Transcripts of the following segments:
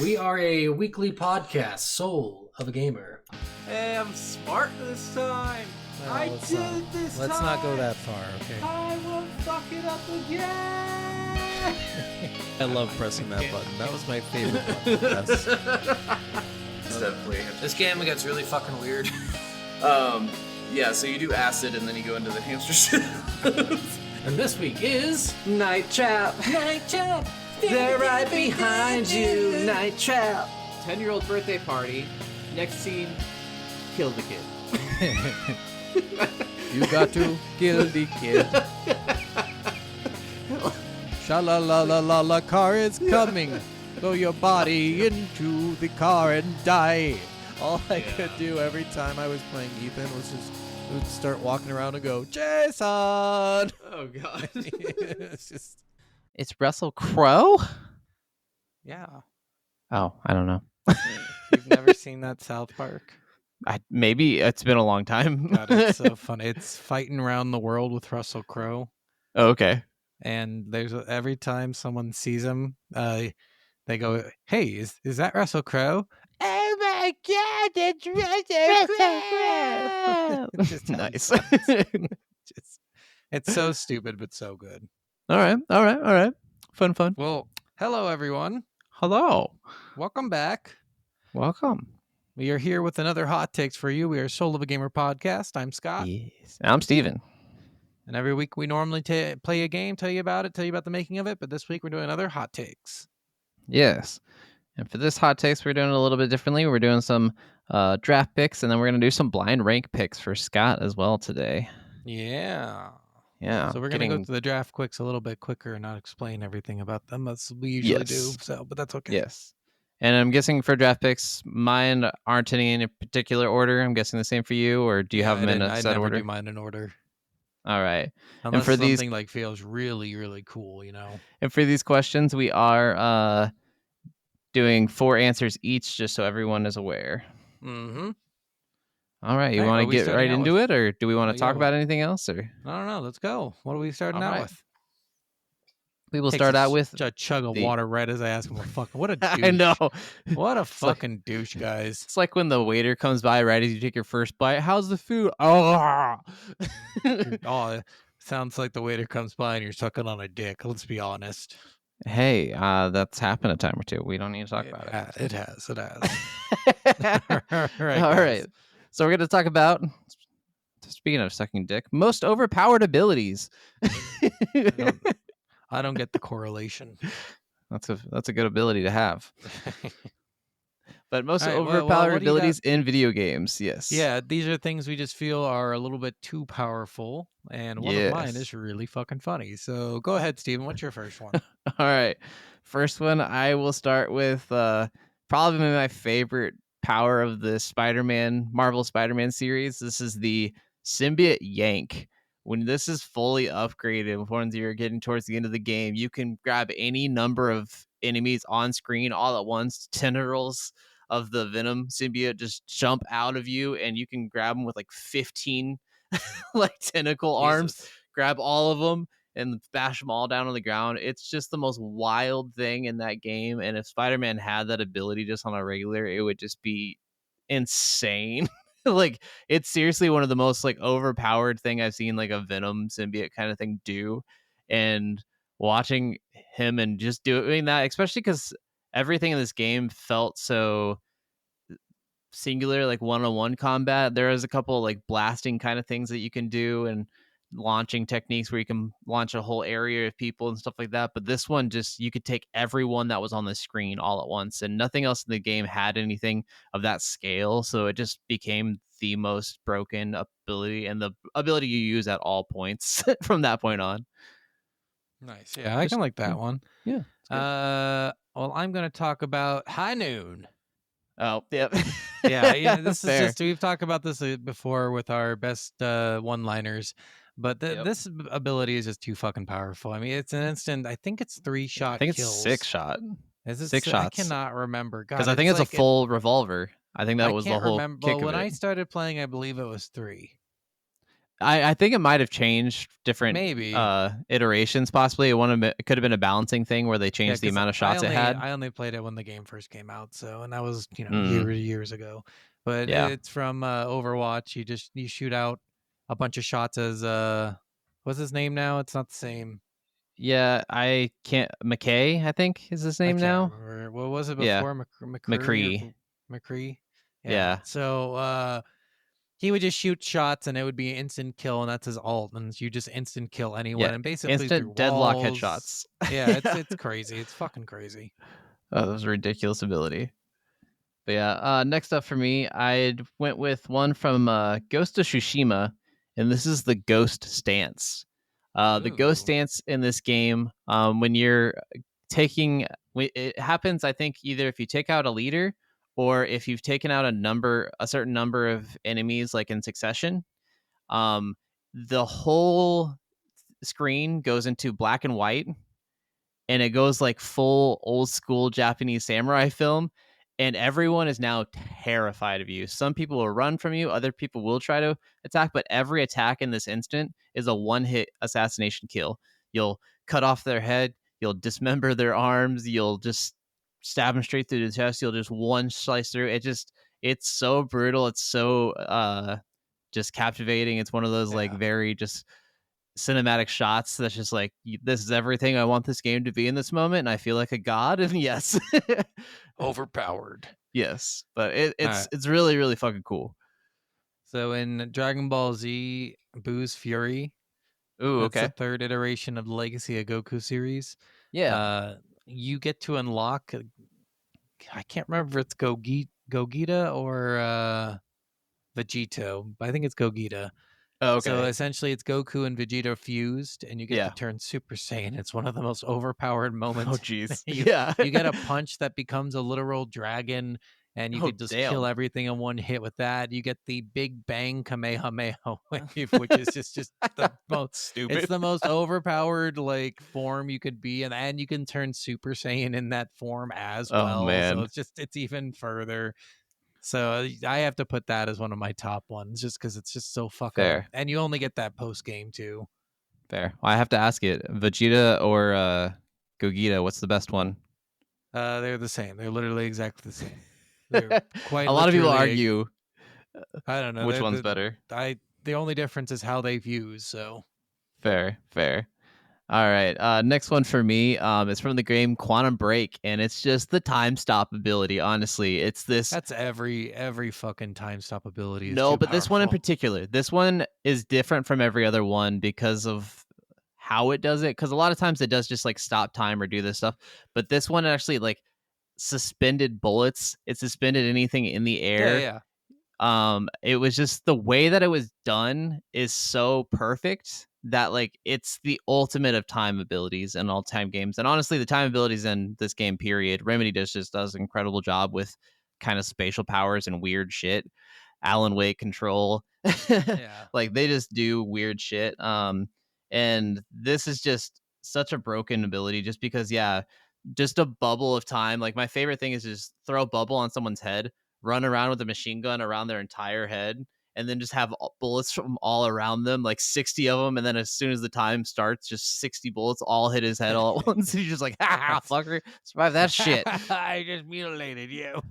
We are a weekly podcast, Soul of a Gamer. Hey, I'm smart this time. Let's not go that far, okay? I won't fuck it up again. I love pressing that button. That was my favorite button. Yes. It's definitely. This game gets really fucking weird. Yeah, so you do acid and then you go into the hamster shit. And this week is Night Trap. Night Trap. They're right behind you. Night Trap. 10-year-old birthday party. Next scene, kill the kid. You got to kill the kid. Sha-la-la-la-la-la, car is coming. Throw your body into the car and die. All I could do every time I was playing Ethan was just would start walking around and go, Jason! Oh, God. It's just... It's Russell Crowe? Yeah. Oh, I don't know. You've never seen that South Park? Maybe it's been a long time. God, it's so funny. It's fighting around the world with Russell Crowe. Oh, okay. And every time someone sees him, they go, "Hey, is that Russell Crowe?" Oh my God, it's Russell Crowe! Just nice. It's so stupid, but so good. All right. Fun. Well, hello everyone. Hello. Welcome back. Welcome. We are here with another hot takes for you. We are Soul of a Gamer podcast. I'm Scott. Yes. I'm Steven. And every week we normally play a game, tell you about the making of it. But this week we're doing another hot takes. Yes. And for this hot takes, we're doing it a little bit differently. We're doing some draft picks, and then we're going to do some blind rank picks for Scott as well today. Yeah. Yeah. So we're going to go through the draft quicks a little bit quicker and not explain everything about them as we usually do. So, but that's okay. Yes. And I'm guessing for draft picks, mine aren't in any particular order. I'm guessing the same for you, or do you have them in a set order? I never do mine in order. All right. Unless and for something like feels really, really cool, you know. And for these questions, we are doing 4 answers each, just so everyone is aware. Mm-hmm. All right. You want to get right into it, or do we want to talk about anything else? Or I don't know. Let's go. What are we starting out with? We will start out with a chug of water right as I ask him. What a douche. I know. What a fucking douche, guys. It's like when the waiter comes by right as you take your first bite. How's the food? Oh, sounds like the waiter comes by and you're sucking on a dick. Let's be honest. Hey, that's happened a time or two. We don't need to talk about it. It has. All right. So we're going to talk about, speaking of sucking dick, most overpowered abilities. I don't get the correlation. That's a good ability to have. But most overpowered abilities in video games, yes. Yeah, these are things we just feel are a little bit too powerful, and one of mine is really fucking funny. So go ahead, Steven. What's your first one? All right. First one, I will start with probably my favorite power of the Marvel Spider-Man series. This is the symbiote yank. When this is fully upgraded, once you're getting towards the end of the game, you can grab any number of enemies on screen all at once. Tendrils of the Venom symbiote just jump out of you, and you can grab them with like 15 like tentacle arms, grab all of them and bash them all down on the ground. It's just the most wild thing in that game. And if Spider-Man had that ability just on a regular, it would just be insane. Like, it's seriously one of the most like overpowered thing I've seen like a Venom symbiote kind of thing do. And watching him and just doing that, especially because everything in this game felt so singular, like one-on-one combat. There is a couple like blasting kind of things that you can do and launching techniques where you can launch a whole area of people and stuff like that. But this one, just you could take everyone that was on the screen all at once, and nothing else in the game had anything of that scale. So it just became the most broken ability, and the ability you use at all points from that point on. Nice. Yeah, I can like that one. Yeah. Well, I'm going to talk about High Noon. Oh, yep. Yeah. This is just, we've talked about this before with our best one-liners, but this ability is just too fucking powerful. I mean, it's an instant. I think it's 3-shot. I think kills. it's 6 shot. Is it 6 shots? I cannot remember because I think it's like a full revolver. I think that was the whole kick of it. When I started playing, I believe it was 3. I think it might have changed different Maybe. iterations. Possibly it could have been a balancing thing where they changed the amount of shots it had. I only played it when the game first came out, so and that was Mm, years ago. But yeah, it's from Overwatch. You shoot out a bunch of shots as what's his name now? It's not the same. yeah. I can't. McKay, I think, is his I name can't now. remember. What was it Yeah, before? McCree McCree. or McCree? Yeah. Yeah, So he would just shoot shots and it would be an instant kill, and that's his alt, and you just instant kill anyone, yeah. and basically through Instant deadlock walls. headshots. Yeah, Yeah. it's crazy. It's fucking crazy. Oh, that was a ridiculous ability. But yeah, next up for me, I went with one from Ghost of Tsushima, and this is the Ghost Stance. The Ghost Ooh. Stance in this game, when you're taking, it happens, I think, either if you take out a leader or if you've taken out a certain number of enemies, like in succession. Um, the whole screen goes into black and white, and it goes like full old school Japanese samurai film, and everyone is now terrified of you. Some people will run from you, other people will try to attack, but every attack in this instant is a one-hit assassination kill. You'll cut off their head, you'll dismember their arms, you'll just stab them straight through the chest, you'll just one slice through. It's so brutal, it's so just captivating. It's one of those like Yeah. very just cinematic shots that's just like, this is everything I want this game to be in this moment, and I feel like a god. And yes. Overpowered. Yes, but All it's right. it's really really fucking cool. So in Dragon Ball Z Boo's Fury, Ooh, that's the okay. third iteration of the Legacy of Goku series. Yeah. You get to unlock. I can't remember if it's Gogeta or Vegito, but I think it's Gogeta. Oh, So okay. essentially, it's Goku and Vegeta fused, and you get to Yeah. turn Super Saiyan. It's one of the most overpowered moments. Oh, jeez. you Yeah. you get a punch that becomes a literal dragon, and you Oh, could just damn. kill everything in one hit with that. You get the Big Bang Kamehameha wave, which is just the most Stupid. It's the most overpowered like form you could be, and you can turn Super Saiyan in that form as Oh, well. man. So it's even further. So I have to put that as one of my top ones, just because it's just so fucking. Fair. And you only get that post game too. Fair. Well, I have to ask it, Vegeta or Gogeta, what's the best one? They're the same. They're literally exactly the same. They're quite. A lot of people literally- argue I don't know which one's better. The only difference is how they fuse. So Fair. All right. Next one for me is from the game Quantum Break, and it's just the time stop ability. Honestly, it's this. that's every fucking time stop ability. Is No, too but this one in powerful. particular, this one is different from every other one because of how it does it. Because a lot of times it does just like stop time or do this stuff, but this one actually like suspended bullets. It suspended anything in the air. Yeah. It was just the way that it was done is so perfect that like it's the ultimate of time abilities in all time games. And honestly, the time abilities in this game period, Remedy just does an incredible job with kind of spatial powers and weird shit. Alan Wake control. Yeah. Like they just do weird shit. And this is just such a broken ability just because just a bubble of time. Like my favorite thing is just throw a bubble on someone's head, run around with a machine gun around their entire head, and then just have bullets from all around them, like 60 of them. And then as soon as the time starts, just 60 bullets all hit his head all at once. He's just like, ha, fucker, survive that shit. I just mutilated you.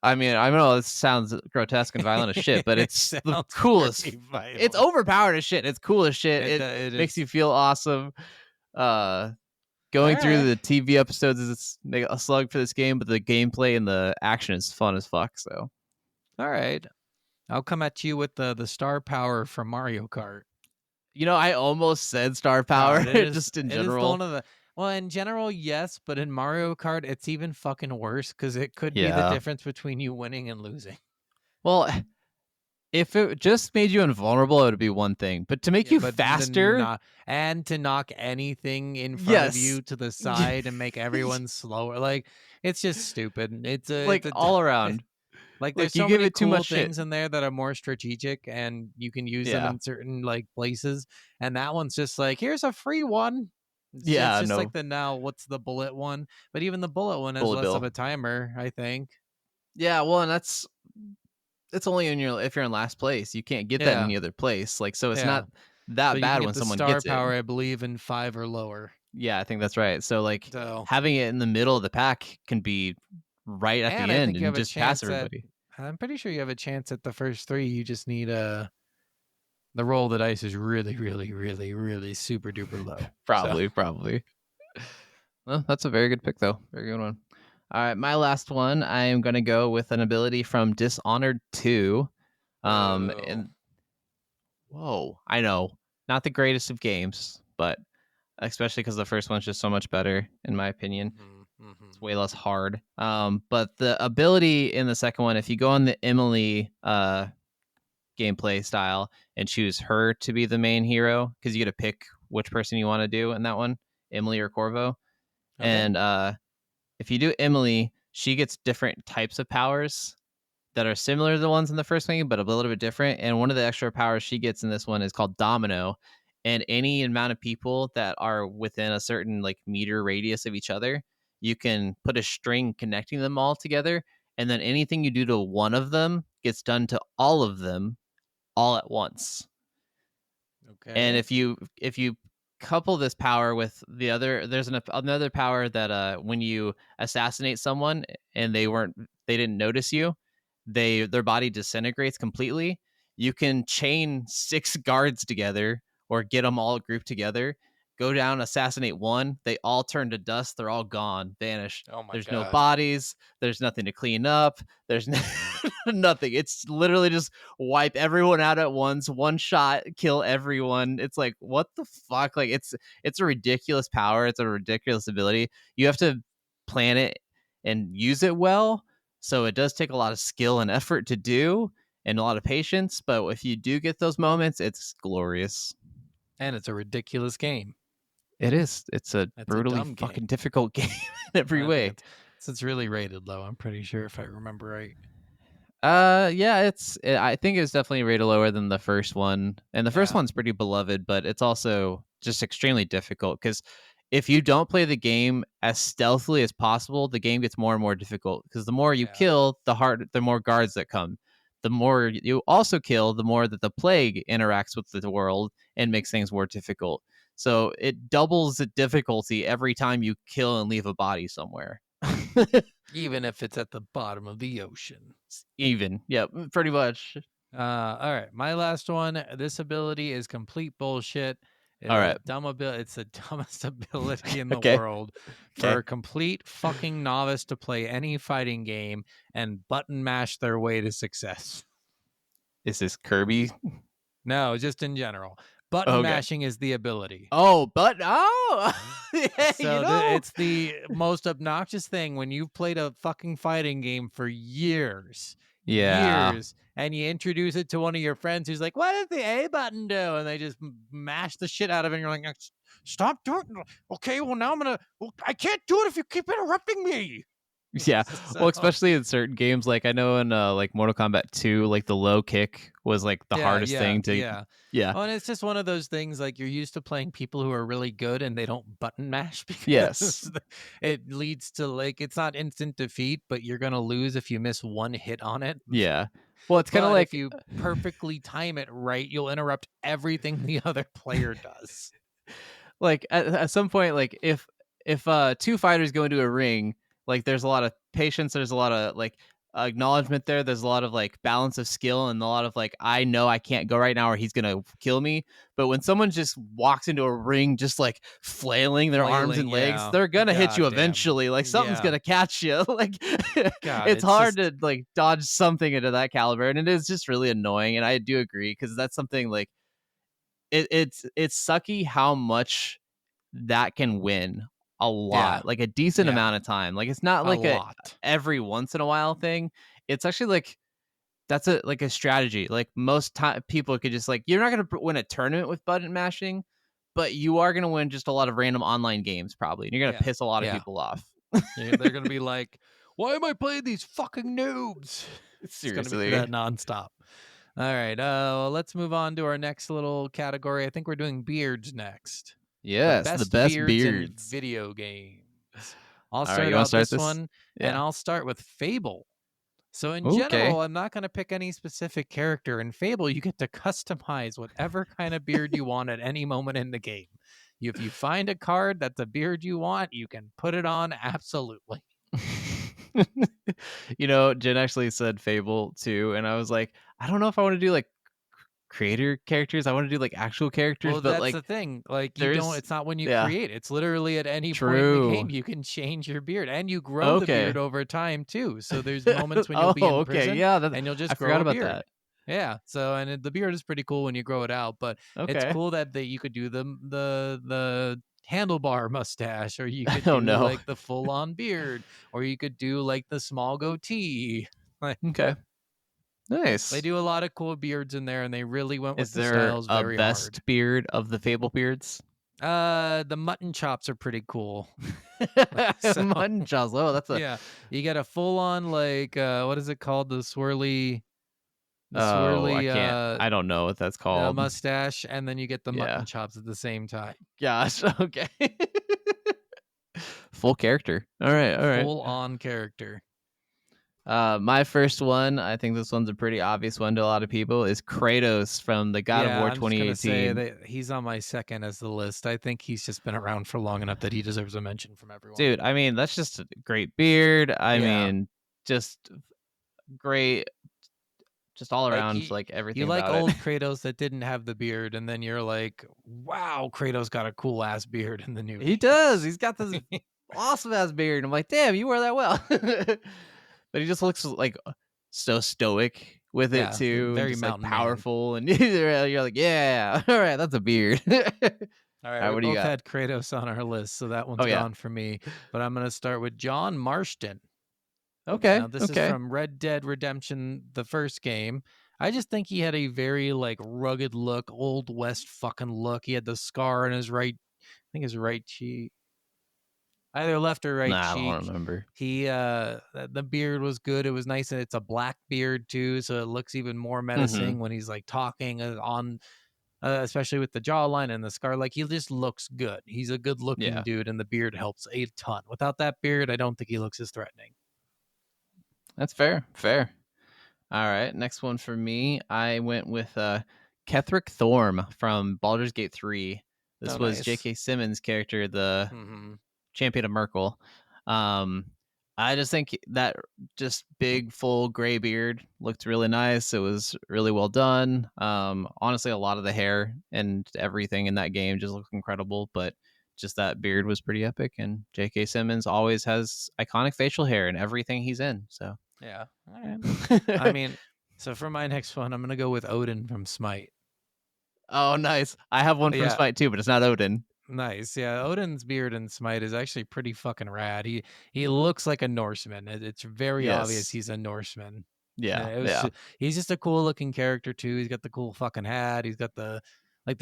I mean, I know this sounds grotesque and violent as shit, but it's the sounds coolest. pretty violent. It's overpowered as shit. It's cool as shit. It Makes is. you feel awesome. Going through the TV episodes is a slug for this game, but the gameplay and the action is fun as fuck. So, All right. I'll come at you with the star power from Mario Kart. I almost said star power just in general. Well, in general, yes, but in Mario Kart, it's even fucking worse because it could be the Yeah. difference between you winning and losing. Well, if it just made you invulnerable, it would be one thing. But to make you But faster, and to knock anything in front of you Yes. to the side and make everyone slower, like it's just stupid. It's like all around. Like Look, there's you so give many it too cool much shit. things in there that are more strategic and you can use them Yeah. in certain like places. And that one's just like, here's a free one. It's Yeah, just no. like what's the bullet one? But even the bullet one has Bullet less of bill. a timer, I think. Yeah, well, and that's it's only if you're in last place. You can't get that in Yeah. any other place. Like, so it's Yeah. not that But you bad can when get the someone star gets power, it. I believe, in 5 or lower. Yeah, I think that's right. So like So, having it in the middle of the pack can be right at and the I end think you and have a just pass chance at. everybody. I'm pretty sure you have a chance at the first 3. You just need the roll of the dice is really, really, really, really super duper low. Probably. Well, that's a very good pick, though. Very good one. All right, my last one. I am going to go with an ability from Dishonored 2. And whoa, I know, not the greatest of games, but especially because the first one's just so much better, in my opinion. It's way less hard. But the ability in the second one, if you go on the Emily gameplay style and choose her to be the main hero, because you get to pick which person you want to do in that one, Emily or Corvo. Okay. And if you do Emily, she gets different types of powers that are similar to the ones in the first one, but a little bit different. And one of the extra powers she gets in this one is called Domino. And any amount of people that are within a certain like meter radius of each other, you can put a string connecting them all together. And then anything you do to one of them gets done to all of them all at once. Okay. And if you couple this power with the other, there's another power that when you assassinate someone and they didn't notice you, their body disintegrates completely. You can chain 6 guards together or get them all grouped together, go down, assassinate one, they all turn to dust, they're all gone, vanished. Oh my There's God. no bodies, there's nothing to clean up, there's nothing. It's literally just wipe everyone out at once, one shot, kill everyone. It's like, what the fuck? Like, it's a ridiculous power, it's a ridiculous ability. You have to plan it and use it well, so it does take a lot of skill and effort to do and a lot of patience, but if you do get those moments, it's glorious. And it's a ridiculous game. It is. It's a It's brutally a dumb fucking game. difficult game in every I way. think it's really rated low. I'm pretty sure if I remember right. Yeah, I think it's definitely rated lower than the first one. And the first Yeah. one's pretty beloved, but it's also just extremely difficult because if you don't play the game as stealthily as possible, the game gets more and more difficult because the more you Yeah. kill, the more guards that come. The more you also kill, the more that the plague interacts with the world and makes things more difficult. So it doubles the difficulty every time you kill and leave a body somewhere. Even if it's at the bottom of the ocean. Even. Yeah, pretty much. All right. My last one. This ability is complete bullshit. All right. It's the dumbest ability in the Okay. world for a complete fucking novice to play any fighting game and button mash their way to success. Is this Kirby? No, just in general. Button mashing is the ability. Oh, yeah, So it's the most obnoxious thing when you've played a fucking fighting game for years. Yeah. Years, and you introduce it to one of your friends who's like, what does the A button do? And they just mash the shit out of it, and you're like, stop doing it. Okay, well, now I can't do it if you keep interrupting me. Yeah. Well, especially in certain games, like I know in like Mortal Kombat 2, like the low kick was like the hardest thing to. Yeah. Oh, and it's just one of those things like you're used to playing people who are really good and they don't button mash because Yes. it leads to like it's not instant defeat, but you're gonna lose if you miss one hit on it. Yeah. Well, it's kind of like if you perfectly time it right, you'll interrupt everything the other player does. Like at some point, like if 2 fighters go into a ring, like there's a lot of patience, there's a lot of like acknowledgement there's a lot of like balance of skill and a lot of like I know I can't go right now or he's gonna kill me. But when someone just walks into a ring just like flailing their arms and legs, they're gonna hit you eventually. Like something's gonna catch you. Like it's hard to like dodge something into that caliber, and it is just really annoying. And I do agree because that's something like it's sucky how much that can win a lot, like a decent amount of time. Like it's not like a every once in a while thing. It's actually like that's a strategy. Like most people could just like you're not gonna win a tournament with button mashing, but you are gonna win just a lot of random online games probably, and you're gonna piss a lot of people off. They're gonna be like, "Why am I playing these fucking noobs?" Seriously, it's gonna be that nonstop. All right, let's move on to our next little category. I think we're doing beards next. Yes, the best beards in video games. I'll All start right, out this one, and I'll start with Fable. So in Okay. general, I'm not going to pick any specific character. In Fable, you get to customize whatever kind of beard you want at any moment in the game. If you find a card that's a beard you want, you can put it on absolutely. Jen actually said Fable too, and I was like, I don't know if I want to do like creator characters. I want to do like actual characters, Well, but that's like the thing. Like you don't. there's It's not when you yeah, create. It's literally at any point in the true. game you can change your beard, and you grow the beard Okay. over time too. So there's moments when you'll be in Oh, okay. prison, Yeah, and you'll just I grow forgot a about beard. that. Yeah. So the beard is pretty cool when you grow it out, but it's Okay. cool that you could do the handlebar mustache, or you could Oh, do no. like the full on beard, or you could do like the small goatee. Like, Okay. Nice. they do a lot of cool beards in there, and they really went with Is the there styles a very best hard. beard of the Fable beards? The mutton chops are pretty cool. So- Mutton chops. Oh, that's a Yeah, you get a full on like what is it called? The swirly, I can't. I don't know what that's called. mustache, and then you get the Yeah. mutton chops at the same time. Gosh. Okay. Full character. All right. Full on character. My first one, I think this one's a pretty obvious one to a lot of people, is Kratos from the God of War I'm just gonna 2018. say that he's on my second as the list. I think he's just been around for long enough that he deserves a mention from everyone. Dude, I mean, that's just a great beard. I Yeah. mean, just great, just all Like, around, like everything You like about old it. Kratos that didn't have the beard, and then you're like, wow, Kratos got a cool ass beard in the new. He does. He's got this awesome ass beard. I'm like, damn, you wear that well. But he just looks like so stoic with Yeah, it too, and very just, like, mountain man. powerful, and you're like, yeah, all right, that's a beard. All right, right, we what do you both got? had Kratos on our list, so that one's Oh, yeah. gone for me. But I'm gonna start with John Marston. Okay, Now, this is from Red Dead Redemption, the first game. I just think he had a very like rugged look, old west fucking look. He had the scar on his right, I think his right cheek, either left or right Nah, I cheek. don't remember. He the beard was good. It was nice, and it's a black beard too, so it looks even more menacing when he's like talking on, especially with the jawline and the scar. Like, he just looks good. He's a good looking Yeah. dude, and the beard helps a ton. Without that beard, I don't think he looks as threatening. That's fair. All right, next one for me. I went with Ketherick Thorm from Baldur's Gate 3. This Oh, was nice. J.K. Simmons' character, the Mm-hmm. champion of Merkel. I just think that just big, full gray beard looked really nice. It was really well done. Honestly, a lot of the hair and everything in that game just looked incredible, but just that beard was pretty epic. And J.K. Simmons always has iconic facial hair in everything he's in. So, Yeah. All right. I mean, so for my next one, I'm gonna go with Odin from Smite. oh, nice. I have one from Yeah. Smite too, but it's not Odin. Nice. Yeah, Odin's beard in Smite is actually pretty fucking rad. He looks like a Norseman. It's very obvious Yes. he's a Norseman. Yeah, it was he's just a cool looking character too. He's got the cool fucking hat. He's got the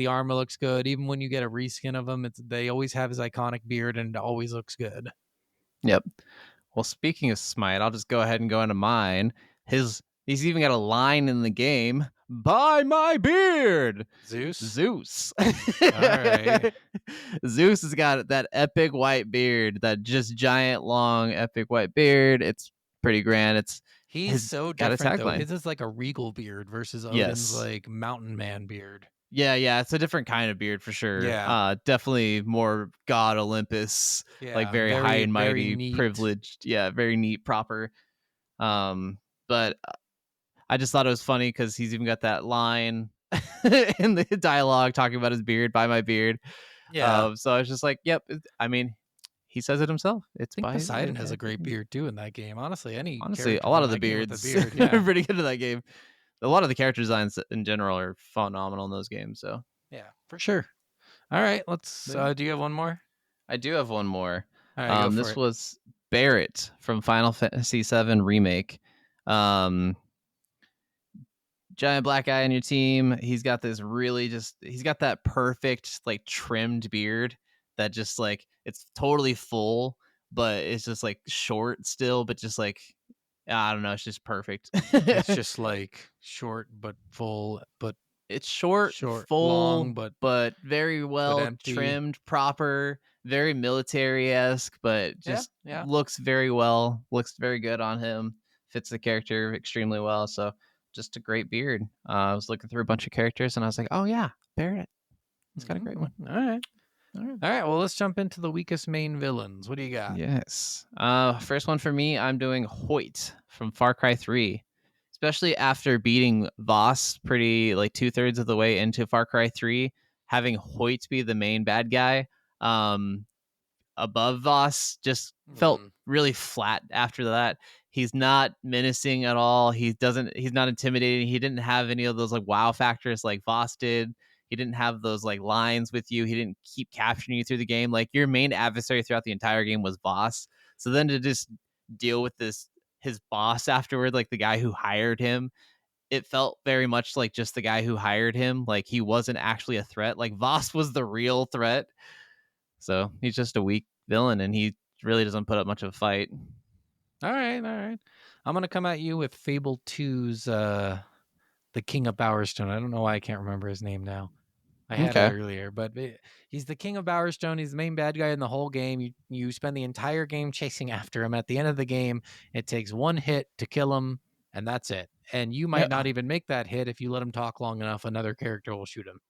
armor looks good. Even when you get a reskin of him, they always have his iconic beard, and it always looks good. Yep. Well, speaking of Smite, I'll just go ahead and go into mine. He's even got a line in the game. Buy my beard, Zeus. All right. Zeus has got that epic white beard, that just giant, long, epic white beard. It's pretty grand. He's so got a different though. tagline. His is like a regal beard versus Odin's Yes. like mountain man beard. Yeah, it's a different kind of beard for sure. Yeah. Definitely more God Olympus, Yeah, like very high and very mighty, neat. privileged. Yeah, very neat, proper. But I just thought it was funny because he's even got that line in the dialogue talking about his beard, buy my beard. Yeah. So I was just like, yep. I mean, he says it himself. It's I think by Poseidon has a great beard too in that game. Honestly, a character lot from of the that game with beards a beard, yeah. are pretty good in that game. A lot of the character designs in general are phenomenal in those games. So Yeah, for sure. All right, let's. Yeah. Do you have one more? I do have one more. All right, go for This it. was Barrett from Final Fantasy VII Remake. Giant black guy on your team. He's got this he's got that perfect like trimmed beard that just like it's totally full, but it's just like short still, but just like I don't know, it's just perfect. It's just like short but full, but it's short, Short, full, long, but very well empty. trimmed, proper, very military-esque, but just yeah. looks very well, looks very good on him. fits the character extremely well. So just a great beard. I was looking through a bunch of characters and I was like, oh yeah, Barrett. It's got a great one. All right. All right. Well, let's jump into the weakest main villains. What do you got? Yes. First one for me, I'm doing Hoyt from Far Cry 3. Especially after beating Voss pretty like 2/3 of the way into Far Cry 3, having Hoyt be the main bad guy above Voss just felt really flat after that. He's not menacing at all. He's not intimidating. He didn't have any of those like wow factors like Voss did. He didn't have those like lines with you. He didn't keep capturing you through the game. Like your main adversary throughout the entire game was Voss. So then to just deal with his boss afterward, like the guy who hired him, it felt very much like just the guy who hired him. Like he wasn't actually a threat. Like Voss was the real threat. So he's just a weak villain, and he really doesn't put up much of a fight. All right. I'm gonna come at you with Fable 2's the King of Bowerstone. I don't know why I can't remember his name now. I had it earlier, but he's the King of Bowerstone. He's the main bad guy in the whole game. You spend the entire game chasing after him. At the end of the game, it takes one hit to kill him, and that's it. And you might not even make that hit if you let him talk long enough. Another character will shoot him.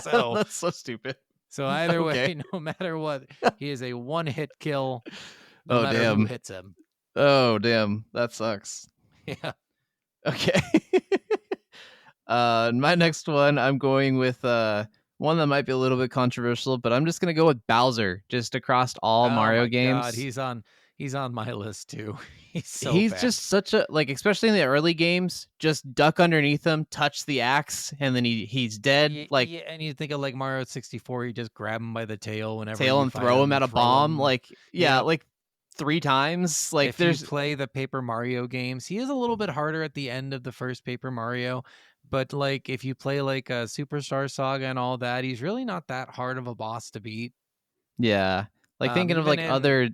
So that's so stupid. So either way, no matter what, he is a one-hit kill. No matter who hits him. Oh damn, that sucks. Yeah. Okay. My next one, I'm going with one that might be a little bit controversial, but I'm just gonna go with Bowser, just across all Mario games. God, he's on my list too. He's bad. just such a like, especially in the early games, just duck underneath him, touch the axe, and then he's dead. And you think of like Mario 64, you just grab him by the tail whenever and throw him at a bomb. Like like 3 times. Like if you play the Paper Mario games, he is a little bit harder at the end of the first Paper Mario. But like if you play like a Superstar Saga and all that, he's really not that hard of a boss to beat. Yeah. Like thinking of like other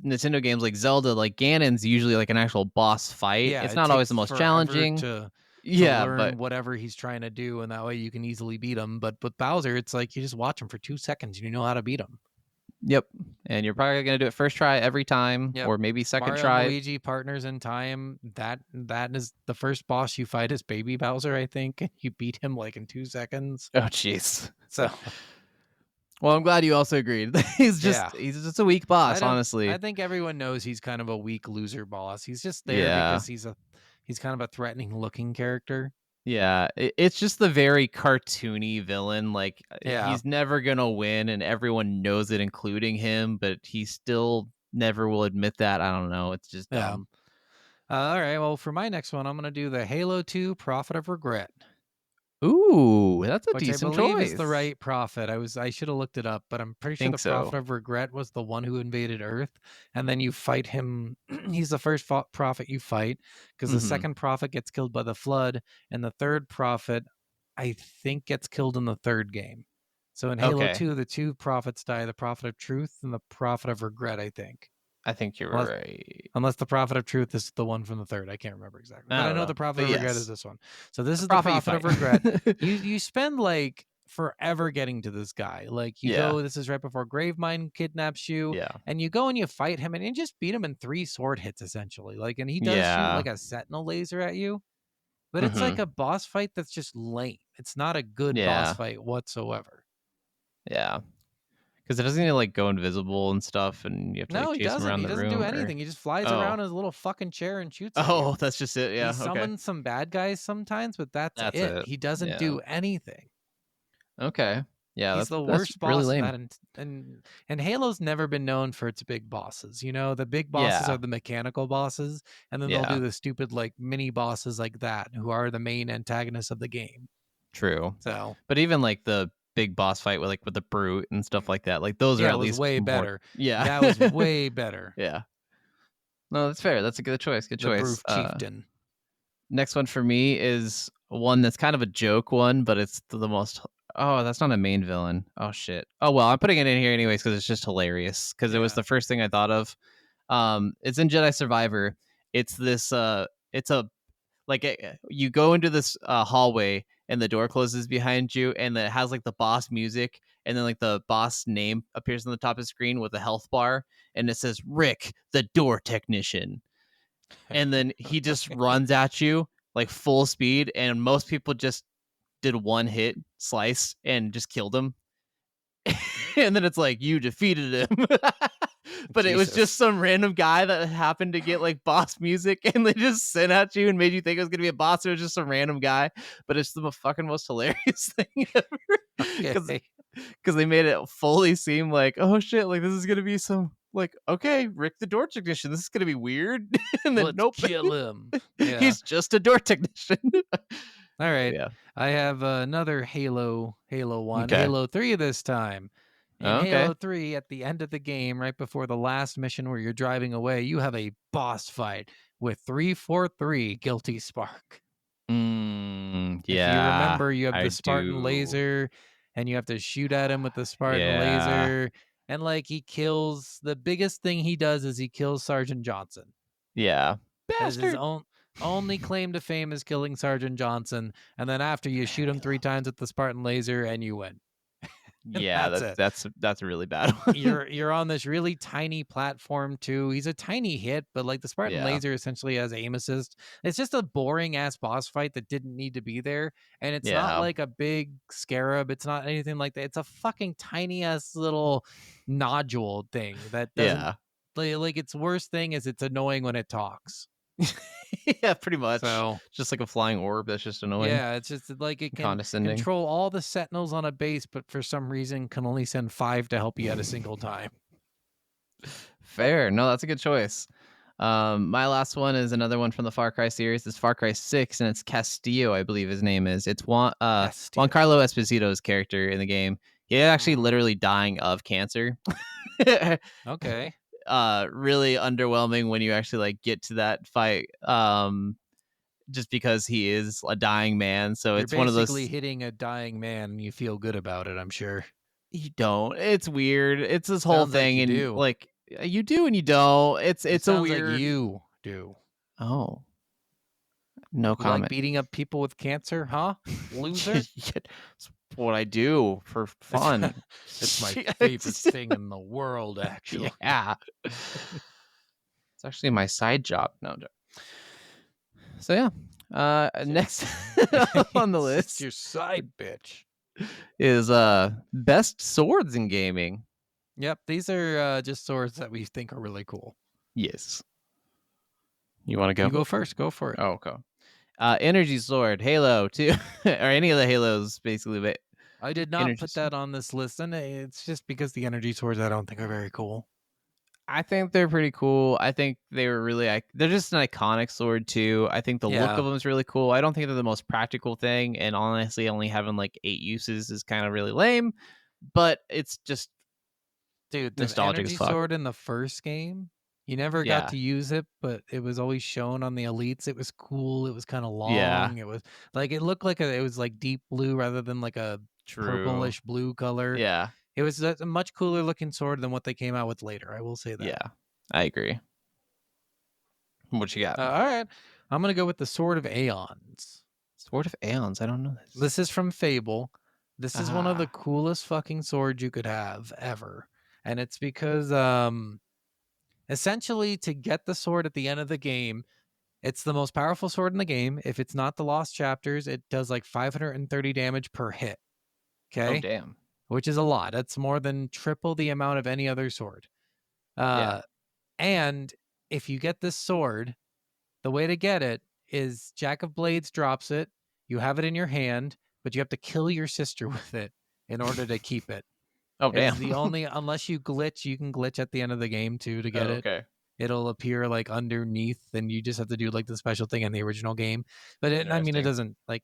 Nintendo games like Zelda, like Ganon's usually like an actual boss fight. Yeah, it's not always the most challenging to learn whatever he's trying to do, and that way you can easily beat him. But with Bowser, it's like you just watch him for 2 seconds and you know how to beat him. Yep. And you're probably gonna do it first try every time, or maybe second Mario try. And Luigi partners in time. That is the first boss you fight is Baby Bowser, I think, and you beat him like in 2 seconds. Oh jeez. So well, I'm glad you also agreed. he's just a weak boss, honestly. I think everyone knows he's kind of a weak loser boss. He's just there because he's kind of a threatening looking character. Yeah, it's just the very cartoony villain. Like he's never gonna win, and everyone knows it, including him. But he still never will admit that. I don't know. It's just dumb. All right. Well, for my next one, I'm gonna do the Halo 2 Prophet of Regret. Ooh, that's a decent choice. I believe is the right prophet. I should have looked it up, but I'm pretty sure the Prophet of Regret was the one who invaded Earth, and then you fight him. He's the first prophet you fight, because the second prophet gets killed by the flood, and the third prophet, I think, gets killed in the third game. So in Halo 2, the 2 prophets die: the Prophet of Truth and the Prophet of Regret, I think. I think you're right. Unless the Prophet of Truth is the one from the third. I can't remember exactly. But I know the Prophet of Regret is this one. So this is the Prophet of Regret. You spend like forever getting to this guy. Like you go, this is right before Gravemind kidnaps you. Yeah. And you go and you fight him and you just beat him in 3 sword hits essentially. Like, and he does shoot like a sentinel laser at you. But it's like a boss fight that's just lame. It's not a good boss fight whatsoever. Yeah. Because it doesn't like go invisible and stuff, and you have to like, chase him around the room. He doesn't do anything. He just flies around in his little fucking chair and shoots at you. That's just it. Yeah. He summons some bad guys sometimes, but that's it. He doesn't do anything. Okay. Yeah, he's the worst boss. Really lame. And Halo's never been known for its big bosses. You know, the big bosses are the mechanical bosses, and then they'll do the stupid like mini bosses like that, who are the main antagonists of the game. True. So, but even like the big boss fight with the brute and stuff like that, like those are at least way better. Yeah, that was way better. Yeah. No, that's fair. That's a good choice. Good choice. Brute Chieftain. Next one for me is one that's kind of a joke one, but it's the most. Oh, that's not a main villain. Oh shit. Oh well, I'm putting it in here anyways because it's just hilarious. Because it was the first thing I thought of. It's in Jedi Survivor. It's this. It's a you go into this hallway and the door closes behind you, and it has like the boss music, and then like the boss name appears on the top of the screen with a health bar, and it says Rick, the door technician. and then he just runs at you like full speed, and most people just did one hit slice and just killed him. And then it's like you defeated him. But it was Jesus. just some random guy that happened to get like boss music, and they just sent at you and made you think it was gonna be a boss. It was just some random guy, but it's the fucking most hilarious thing ever because Okay. they made it fully seem like, oh shit, like this is gonna be some like, okay, Rick the door technician, this is gonna be weird. And then Let's nope, kill him. Yeah. he's just a door technician. All right. Yeah. I have another Halo 1, Okay. Halo 3 this time. In Okay. Halo 3, at the end of the game, right before the last mission where you're driving away, you have a boss fight with 343 Guilty Spark. Yeah. If you remember, you have I the Spartan do. laser, and you have to shoot at him with the Spartan Yeah. laser. And like he kills, the biggest thing he does is he kills Sergeant Johnson. Yeah. As his Bastard. only claim to fame is killing Sergeant Johnson, and then after you shoot him 3 times with the Spartan laser and you win. Yeah, That's that's a really bad one. You're on this really tiny platform too. He's a tiny hit, but like the Spartan Yeah. laser essentially has aim assist. It's just a boring ass boss fight that didn't need to be there, and it's not Yeah. like a big scarab. It's not anything like that. It's a fucking tiny ass little nodule thing that doesn't Yeah. like its worst thing is it's annoying when it talks. Yeah, pretty much. So Just like a flying orb that's just annoying. yeah, it's just like it can Condescending. control all the sentinels on a base, but for some reason can only send 5 to help you at a single time. Fair. No, that's a good choice. My last one is another one from the Far Cry series. It's Far Cry 6, and it's Castillo, I believe his name is. It's Juan Castillo. Carlo Esposito's character in the game. He actually literally dying of cancer. Okay. Really underwhelming when you actually like get to that fight. Just because he is a dying man. So You're it's one of those basically hitting a dying man and you feel good about it, I'm sure. you don't. It's weird. It's this whole Sounds like thing you and do. like you do and you don't. It's It a sounds weird like you do. Oh. No You comment. like beating up people with cancer, huh? Loser? It's what I do for fun. It's my favorite thing in the world, actually. Yeah. It's actually my side job. No, I'm joking. So yeah. Next on the It's list your side bitch. is best swords in gaming. Yep, these are just swords that we think are really cool. Yes. You want to go? You go first. Go for it. Oh, okay. Energy sword, Halo 2, or any of the Halos, basically. But I did not energy put sword. that on this list, and it's just because the energy swords I don't think are very cool. I think they're pretty cool. I think they were really they're just an iconic sword too. I think the look Yeah. of them is really cool. I don't think they're the most practical thing, and honestly, only having like 8 uses is kind of really lame. But it's just Dude, the nostalgic as energy fuck. sword in the first game, you never Yeah. got to use it, but it was always shown on the elites. It was cool. It was kind of long. Yeah. It was like it looked like it was like deep blue rather than like a True. purplish blue color. Yeah. It was a much cooler looking sword than what they came out with later. I will say that. Yeah. I agree. What you got? All right. I'm going to go with the Sword of Aeons. Sword of Aeons. I don't know this. This is from Fable. This is one of the Ah. coolest fucking swords you could have ever. And it's because essentially to get the sword at the end of the game, it's the most powerful sword in the game. If it's not the Lost Chapters, it does like 530 damage per hit. Okay? Oh damn. Which is a lot. That's more than triple the amount of any other sword. Yeah. And if you get this sword, the way to get it is Jack of Blades drops it. You have it in your hand, but you have to kill your sister with it in order to keep it. Oh It's damn. the only, unless you glitch, you can glitch at the end of the game too to get it. Okay. It'll appear like underneath, and you just have to do like the special thing in the original game. But I mean, it Interesting. doesn't like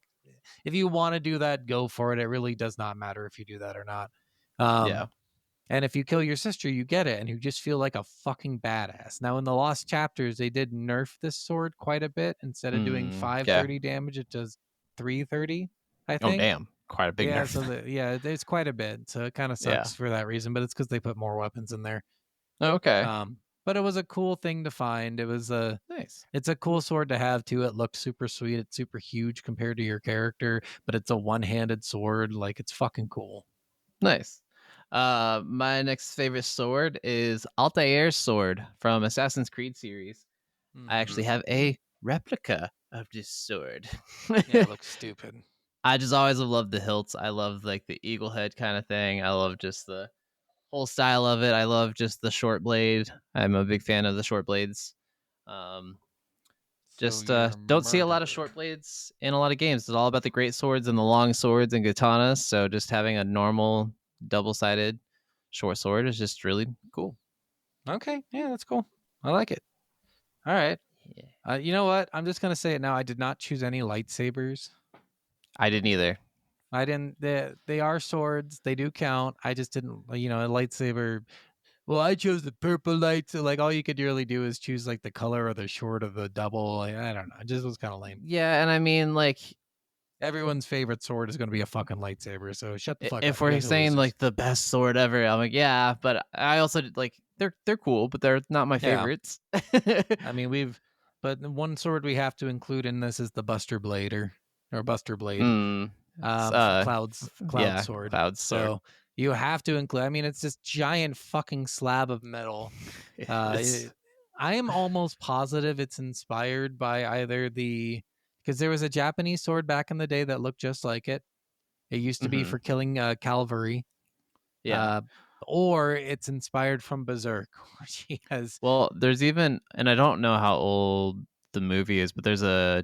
if you want to do that, go for it. It really does not matter if you do that or not. Yeah. And if you kill your sister, you get it, and you just feel like a fucking badass. Now, in the Lost Chapters, they did nerf this sword quite a bit. Instead of doing 530 damage, it does 330. I think. Oh damn. Quite a big yeah, nerf. so there's quite a bit. So it kind of sucks for that reason, but it's because they put more weapons in there. Okay. But it was a cool thing to find. It was Nice. it's a cool sword to have too. It looked super sweet. It's super huge compared to your character, but it's a one-handed sword. Like it's fucking cool. Nice. My next favorite sword is Altair's sword from Assassin's Creed series. I actually have a replica of this sword. Yeah, it looks stupid. I just always have loved the hilts. I love like the eagle head kind of thing. I love just the whole style of it. I love just the short blade. I'm a big fan of the short blades. Um, So just you're a don't see a lot of murderer. short blades in a lot of games. It's all about the great swords and the long swords and katanas. So just having a normal double-sided short sword is just really cool. Okay, yeah, that's cool. I like it. All right. Yeah. You know what? I'm just gonna say it now. I did not choose any lightsabers. I didn't either. I didn't. They are swords. They do count. I just didn't. A lightsaber. Well, I chose the purple light. So like, all you could really do is choose like the color or the short of the double. Like, I don't know. It just was kind of lame. Yeah, and I mean, like, Everyone's favorite sword is gonna be a fucking lightsaber. So shut the fuck if up. You we're guys are saying losers. like the best sword ever, I'm like, yeah, but I also like they're cool, but they're not my Yeah. favorites. I mean, but the one sword we have to include in this is the Buster Blade or Buster Blade. It's, Cloud sword. Cloud sword. So you have to include. I mean, it's this giant fucking slab of metal. It's- I am almost positive it's inspired by either because there was a Japanese sword back in the day that looked just like it. It used to be Mhm. for killing cavalry. yeah. Or it's inspired from Berserk, where she has. Well, there's even, and I don't know how old the movie is, but there's a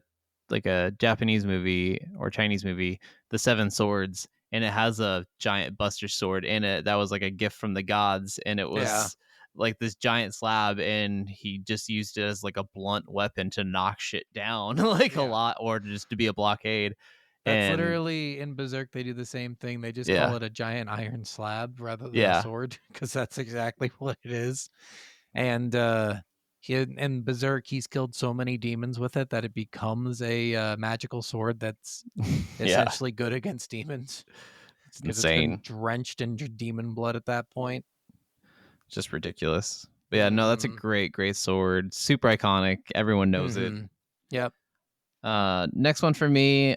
Japanese movie or Chinese movie, The Seven Swords, and it has a giant Buster sword in it that was like a gift from the gods, and it was Yeah. like this giant slab, and he just used it as like a blunt weapon to knock shit down like a Yeah. lot, or just to be a blockade. That's And literally in Berserk. They do the same thing. They just yeah, call it a giant iron slab rather than a yeah, sword, because that's exactly what it is. And in Berserk, he's killed so many demons with it that it becomes a magical sword that's yeah, essentially good against demons, it's because it's been insane, drenched in demon blood at that point. just ridiculous. But yeah, no, that's a great sword, super iconic. Everyone knows it. Yep. Next one for me.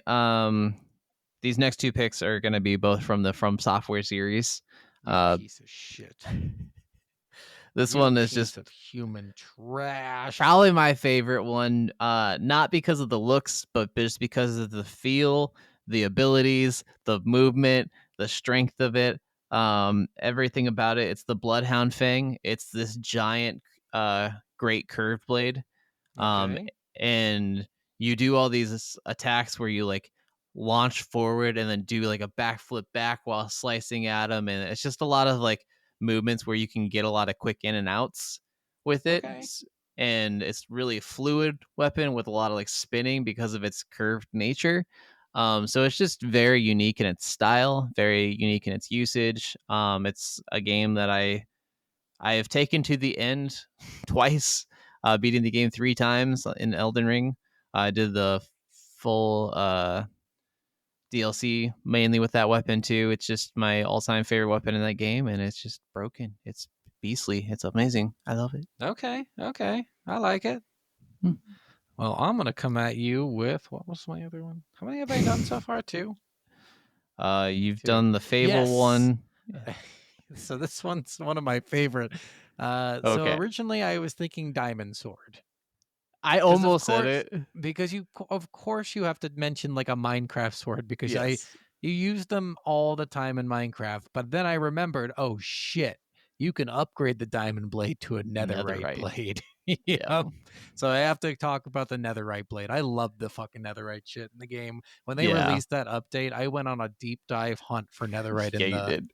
These next two picks are going to be both from the From Software series. You piece of shit. This You one is piece just of human trash. probably my favorite one. Not because of the looks, but just because of the feel, the abilities, the movement, the strength of it. Everything about it. It's the Bloodhound Fang. It's this giant, great curved blade. Okay. And you do all these attacks where you like launch forward and then do like a backflip back while slicing at them, and it's just a lot of like movements where you can get a lot of quick in and outs with it. Okay. And it's really fluid weapon with a lot of like spinning because of its curved nature. So it's just very unique in its style, very unique in its usage. It's a game that I have taken to the end twice, beating the game 3 times in Elden Ring. I did the full DLC mainly with that weapon too. It's just my all-time favorite weapon in that game, and it's just broken. It's beastly. It's amazing. I love it. Okay. I like it. Hmm. Well, I'm gonna come at you with what was my other one? How many have I done so far? 2. You've 2. done the Fable Yes. one. So this one's one of my favorite. So Okay. originally I was thinking Diamond Sword. I 'Cause of almost said course- it. Because of course you have to mention like a Minecraft sword, because Yes. you use them all the time in Minecraft. But then I remembered, oh shit, you can upgrade the diamond blade to a netherite Netherite. blade. Yeah. Yep. So I have to talk about the netherite blade. I love the fucking netherite shit in the game. When they Yeah. released that update, I went on a deep dive hunt for netherite Yeah, you did.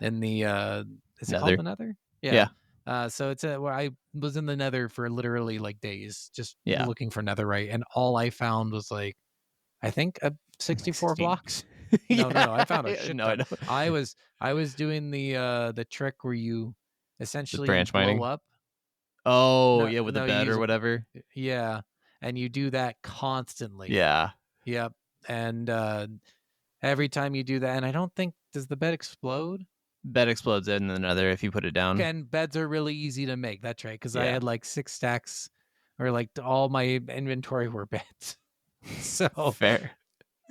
in the is it Nether. called the nether? Yeah. So it's where I was in the nether for literally like days, just Yeah. looking for netherite, and all I found was like, I think 64 16. blocks. No, I found a shit No, I ton. know. I was doing the trick where you essentially branch blow mining? up. Oh, No, yeah, with the no, you bed use or a- whatever. Yeah, and you do that constantly. Yeah. Yep. And every time you do that, and I don't think, does the bed explode? Bed explodes in another if you put it down. And beds are really easy to make. That's right, because I Yeah. had like 6 stacks, or like all my inventory were beds. So Fair.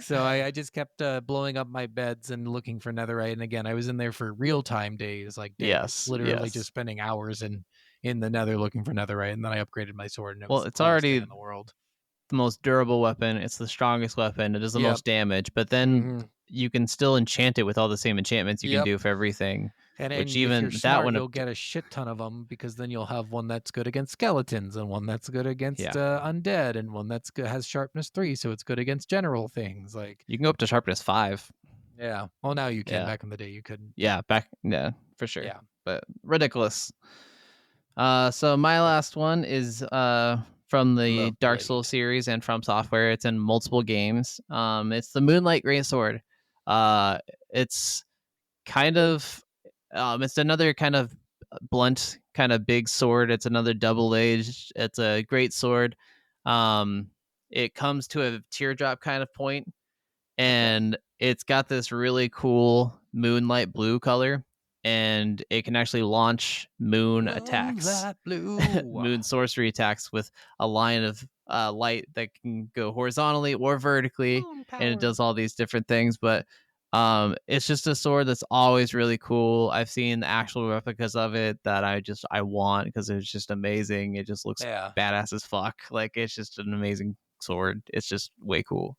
I just kept blowing up my beds and looking for netherite. And again, I was in there for real time days, like days, Yes, literally yes. just spending hours in in the Nether looking for netherite, and then I upgraded my sword, and it was Well, the it's coolest thing already in the world. the most durable weapon. It's the strongest weapon. It does the Yep. most damage. But then Mhm. you can still enchant it with all the same enchantments you can Yep. do for everything. And Which if you're even that smart, one, you'll get a shit ton of them, because then you'll have one that's good against skeletons, and one that's good against Yeah. undead, and one that's has sharpness 3, so it's good against general things. Like, you can go up to sharpness 5. yeah. Well, now you can. Yeah. Back in the day, you couldn't. Yeah, yeah, for sure. Yeah. But ridiculous. So my last one is from the Dark Souls Loveblade. series and from Software. It's in multiple games. It's the Moonlight Greatsword. It's kind of it's another kind of blunt, kind of big sword. It's another double-edged. It's a great sword. It comes to a teardrop kind of point, and it's got this really cool moonlight blue color, and it can actually launch moon attacks, Moonlight blue. moon sorcery attacks with a line of light that can go horizontally or vertically, Moon and it power. does all these different things. But it's just a sword that's always really cool. I've seen actual replicas of it that I want, because it's just amazing. It just looks Yeah. badass as fuck. Like, it's just an amazing sword. It's just way cool.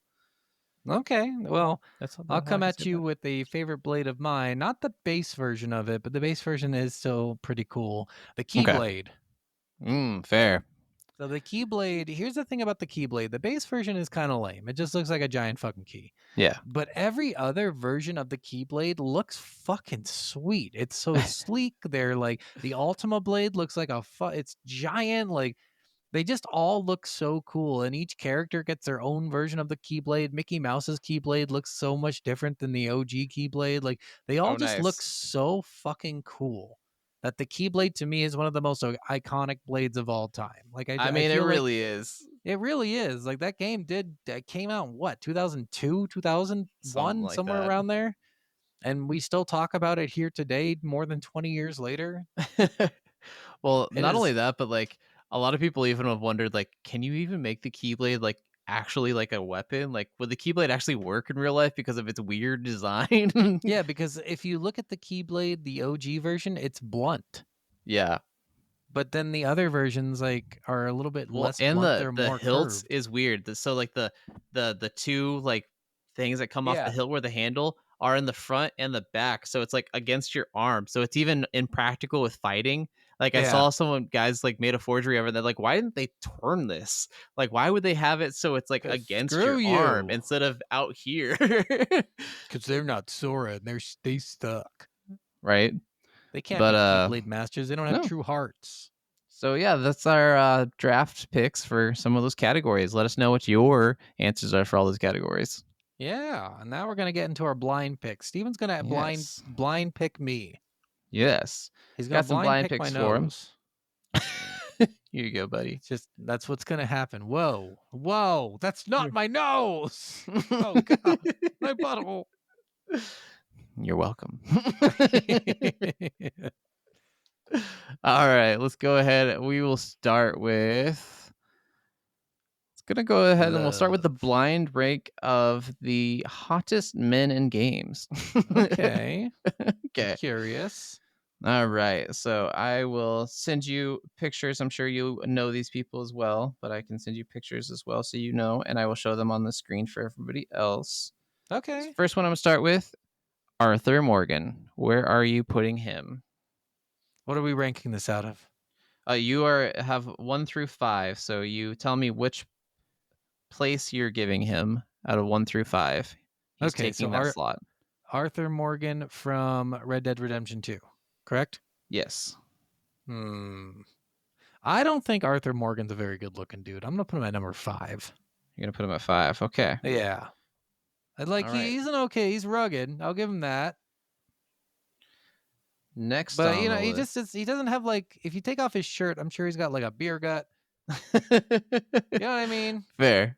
Okay. Well, That's all I'll I come can at say you about it. with a favorite blade of mine. Not the base version of it, but the base version is still pretty cool. The Okay. Keyblade. Fair. So the Keyblade, here's the thing about the Keyblade. The base version is kind of lame. It just looks like a giant fucking key. Yeah. But every other version of the Keyblade looks fucking sweet. It's so sleek. They're like, the Ultima Blade looks like it's giant. Like, they just all look so cool, and each character gets their own version of the Keyblade. Mickey Mouse's Keyblade looks so much different than the OG Keyblade. Like, they all just look nice. so fucking cool that the Keyblade to me is one of the most iconic blades of all time. Like, I I mean, it feel like really is. it really is. Like, that game came out in what, 2002, Something 2001, like somewhere that. around there, and we still talk about it here today, more than 20 years later. Well, It not only is. that, but like a lot of people even have wondered, like, can you even make the Keyblade like actually like a weapon? Like, would the Keyblade actually work in real life because of its weird design? Yeah, because if you look at the Keyblade, the OG version, it's blunt. Yeah. But then the other versions like are a little bit Well, less and blunt. They're the more hilt curved. is weird. So like the two like things that come off the Yeah. hilt where the handle are in the front and the back, so it's like against your arm. So it's even impractical with fighting. Like, I Yeah. saw someone guys like made a forgery of it. They're like, why didn't they turn this? Like, why would they have it so it's like 'Cause against screw your arm you. instead of out here? Because they're not Sora and they stuck. Right. They can't But be Keyblade masters. They don't have no. true hearts. So yeah, that's our draft picks for some of those categories. Let us know what your answers are for all those categories. Yeah. And now we're gonna get into our blind pick. Steven's gonna Yes. blind pick me. Yes. He's gonna Got some blind blind pick my picks for him. nose. Here you go, buddy. It's just that's what's gonna happen. Whoa, that's not my nose. Oh god, my butthole. You're welcome. All right, let's go ahead. We will start with. It's gonna go ahead and we'll start with the Love. blind rank of the hottest men in games. Okay. Okay. Curious. All right. So I will send you pictures. I'm sure you know these people as well, but I can send you pictures as well so you know, and I will show them on the screen for everybody else. Okay. First one I'm gonna start with Arthur Morgan. Where are you putting him? What are we ranking this out of? You have 1 through 5, so you tell me which place you're giving him out of 1 through 5. He's Okay, taking so that slot. Arthur Morgan from Red Dead Redemption 2, correct? Yes. I don't think Arthur Morgan's a very good looking dude. I'm gonna put him at number 5. You're gonna put him at 5. Okay. Yeah. I'd like All right. he's an okay, he's rugged. I'll give him that. Next But on you know, the he list. just he doesn't have like if you take off his shirt, I'm sure he's got like a beer gut. You know what I mean? Fair.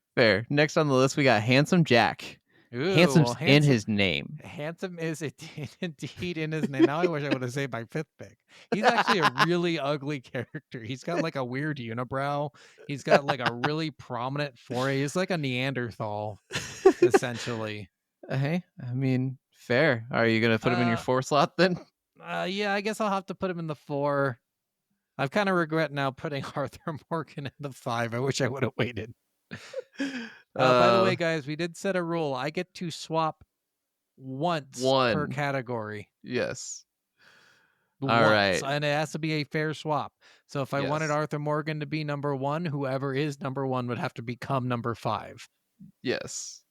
Next on the list, we got Handsome Jack. Ooh, Handsome's well, in his name. Handsome is indeed in his name. Now I wish I would have saved my 5th pick. He's actually a really ugly character. He's got like a weird unibrow. He's got like a really prominent forehead. He's like a Neanderthal, essentially. Hey, I mean, fair. Are you gonna put him in your 4 slot then? Yeah, I guess I'll have to put him in the 4. I've kind of regret now putting Arthur Morgan in the 5. I wish I would have waited. By the way, guys, we did set a rule. I get to swap once per One. category. Yes. Once. All right. And it has to be a fair swap. So if I wanted Yes. Arthur Morgan to be number 1, whoever is number 1 would have to become number 5. Yes.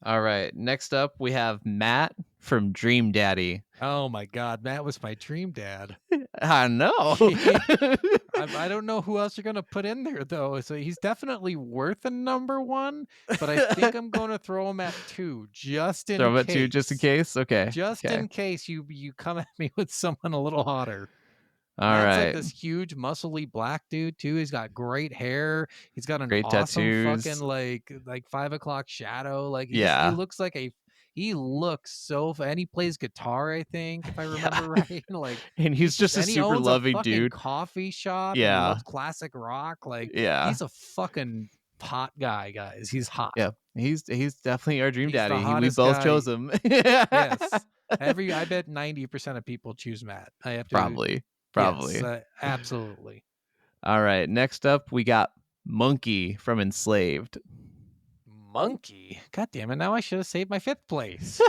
All right. Next up, we have Matt from Dream Daddy. Oh my God, Matt was my dream dad. I know. I don't know who else you're gonna put in there though. So he's definitely worth a number 1, but I think I'm going to throw him at 2, just in Throw him case. at 2, just in case. Okay. Just in case you come at me with someone a little hotter. All Matt's right. like this huge, muscly black dude too. He's got great hair. He's got an Great awesome tattoos. fucking like 5 o'clock shadow. Like he looks like he looks so. And he plays guitar, I think, if I remember right. Like, and he's just a and he super owns loving fucking dude. coffee shop. Yeah. And he loves classic rock. Like, he's a fucking hot guy, guys. He's hot. Yeah, he's definitely our dream He's the daddy. We hottest both guy. chose him. Yes. I bet 90% of people choose Matt. I have to Probably. Yes, absolutely. All right. Next up, we got Monkey from Enslaved. Monkey. God damn it! Now I should have saved my 5th place.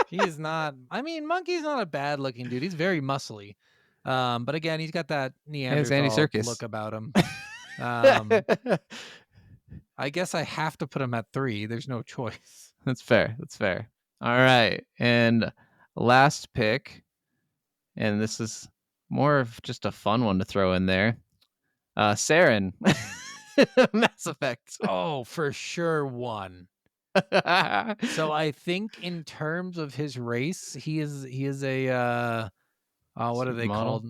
He is not. I mean, Monkey's not a bad looking dude. He's very muscly. But again, he's got that Andy Neanderthal Serkis look about him. I guess I have to put him at 3. There's no choice. That's fair. That's fair. All right. And last pick, and this is more of just a fun one to throw in there. Saren. Mass Effect. Oh, for sure 1. So I think in terms of his race, he is a what are they called?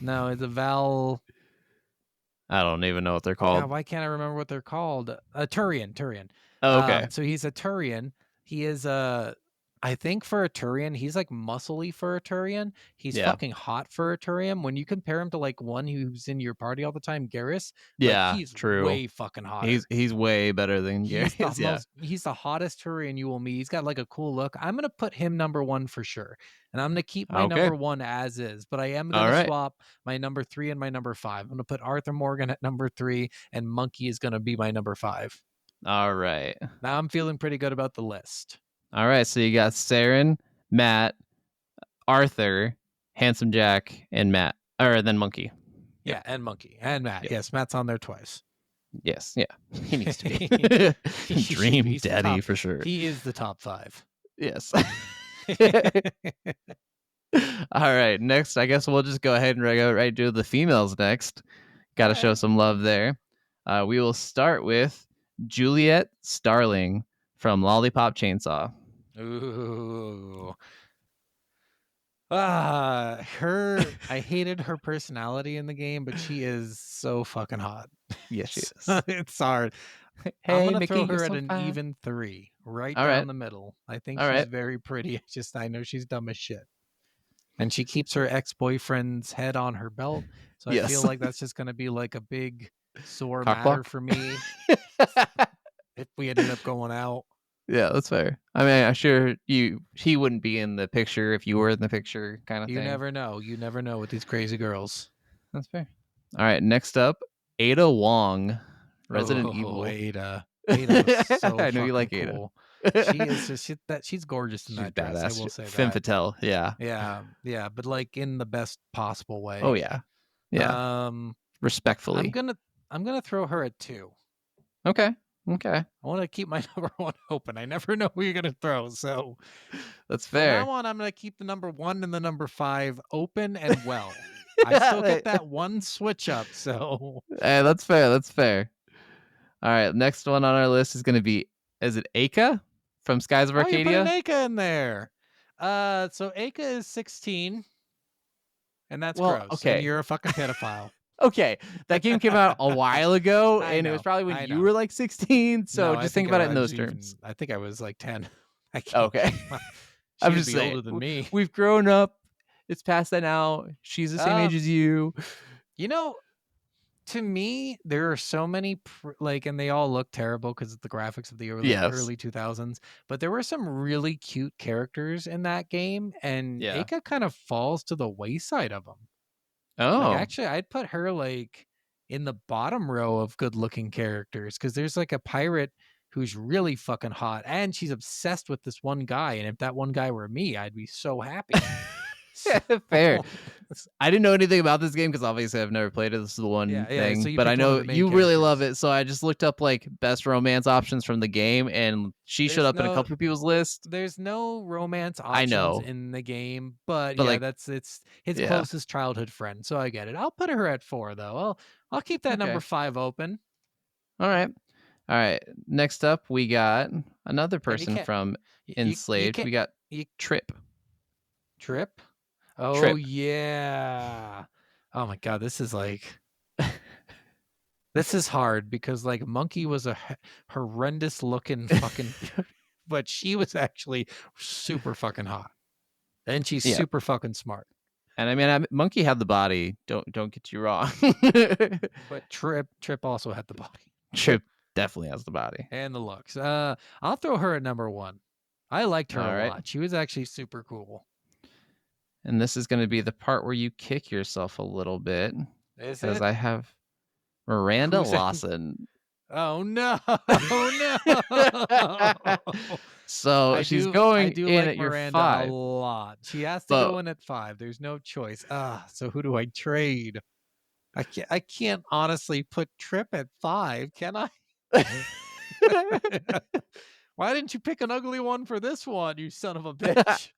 No, it's a Val. I don't even know what they're called. God, why can't I remember what they're called? A Turian. Oh, okay. So he's a Turian. He is I think for a Turian, he's like muscly for a Turian. He's fucking hot for a Turian. When you compare him to like one who's in your party all the time, Garrus, he's true. way fucking hot. He's way better than Garrus. He's the hottest Turian you will meet. He's got like a cool look. I'm gonna put him number 1 for sure, and I'm gonna keep my number 1 as is. But I am gonna swap my number 3 and my number 5. I'm gonna put Arthur Morgan at number 3, and Monkey is gonna be my number 5. All right. Now I'm feeling pretty good about the list. All right, so you got Saren, Matt, Arthur, Handsome Jack, and Matt, or then Monkey. Yeah, and Monkey and Matt. Yep. Yes, Matt's on there twice. Yes, yeah, he needs to be dream daddy for sure. He is the top 5. Yes. All right, next, I guess we'll just go ahead and go right do the females next. Got to show some love there. We will start with Juliet Starling from Lollipop Chainsaw. Ooh. I hated her personality in the game, but she is so fucking hot. Yes, she is. It's hard. Hey, I'm gonna Mickey, throw her you're at so an fine. even 3, right All down right. the middle. I think All she's right. very pretty. I know she's dumb as shit. And she keeps her ex-boyfriend's head on her belt. So I feel like that's just gonna be like a big sore Cock matter block? for me if we ended up going out. Yeah, that's fair. I mean, I'm sure he wouldn't be in the picture if you were in the picture, kind of thing. You never know. You never know with these crazy girls. That's fair. All right, next up, Ada Wong, Resident Evil. Ada. Ada was so I know you like cool. Ada. She is just she's gorgeous in She's that dress. badass. I will say Femme that. fatale. Yeah. Yeah, but like in the best possible way. Oh yeah. Yeah. Respectfully. I'm gonna throw her at 2. Okay. I want to keep my number 1 open. I never know who you're gonna throw, so That's fair. from now on, I'm gonna keep the number 1 and the number 5 open and well. I still get that one switch up, so Hey, that's fair. That's fair. All right, next one on our list is going to be, is it Aka from Skies of Arcadia? You're putting Aka in there. So Aka is 16, and that's gross. Okay. And you're a fucking pedophile. Okay, that game came out a while ago, I and it know, was probably when I you know. were like 16. So No, I just think about it in those I was terms. I think I was like 10. I can't. Okay. She I'm would just be saying, older than me. We've grown up. It's past that now. She's the same age as you. You know, to me, there are so many and they all look terrible because of the graphics of the early 2000s. But there were some really cute characters in that game, and Aka kind of falls to the wayside of them. Oh. actually, I'd put her like in the bottom row of good-looking characters because there's like a pirate who's really fucking hot, and she's obsessed with this one guy. And if that one guy were me, I'd be so happy. Fair. I didn't know anything about this game because obviously I've never played it. This is the one Yeah, thing. so you but I picked one of know the main you really love characters. it. So I just looked up like best romance options from the game, and she showed There's up in a no- couple of people's list. There's no romance I options know. in the game, but But yeah, like, that's it's his yeah. closest childhood friend. So I get it. I'll put her at 4 though. I'll keep that number Okay. 5 open. All right. All right. Next up, we got another person can't- from You Enslaved. can't- We got you- Trip. Trip. Oh Trip. yeah. Oh my god, this is like this is hard because like Monkey was a horrendous looking fucking but she was actually super fucking hot. And she's Yeah. super fucking smart. And I mean, Monkey had the body. Don't get you wrong. But Trip also had the body. Trip definitely has the body. And the looks. I'll throw her at number 1. I liked her All a right. lot. She was actually super cool. And this is going to be the part where you kick yourself a little bit Is because it? I have Miranda Who's that? Lawson. Oh no! Oh no! So she's I going do in like at your Miranda 5. a lot. She has to But- go in at 5. There's no choice. So who do I trade? I can't honestly put Trip at 5, can I? Why didn't you pick an ugly one for this one, you son of a bitch?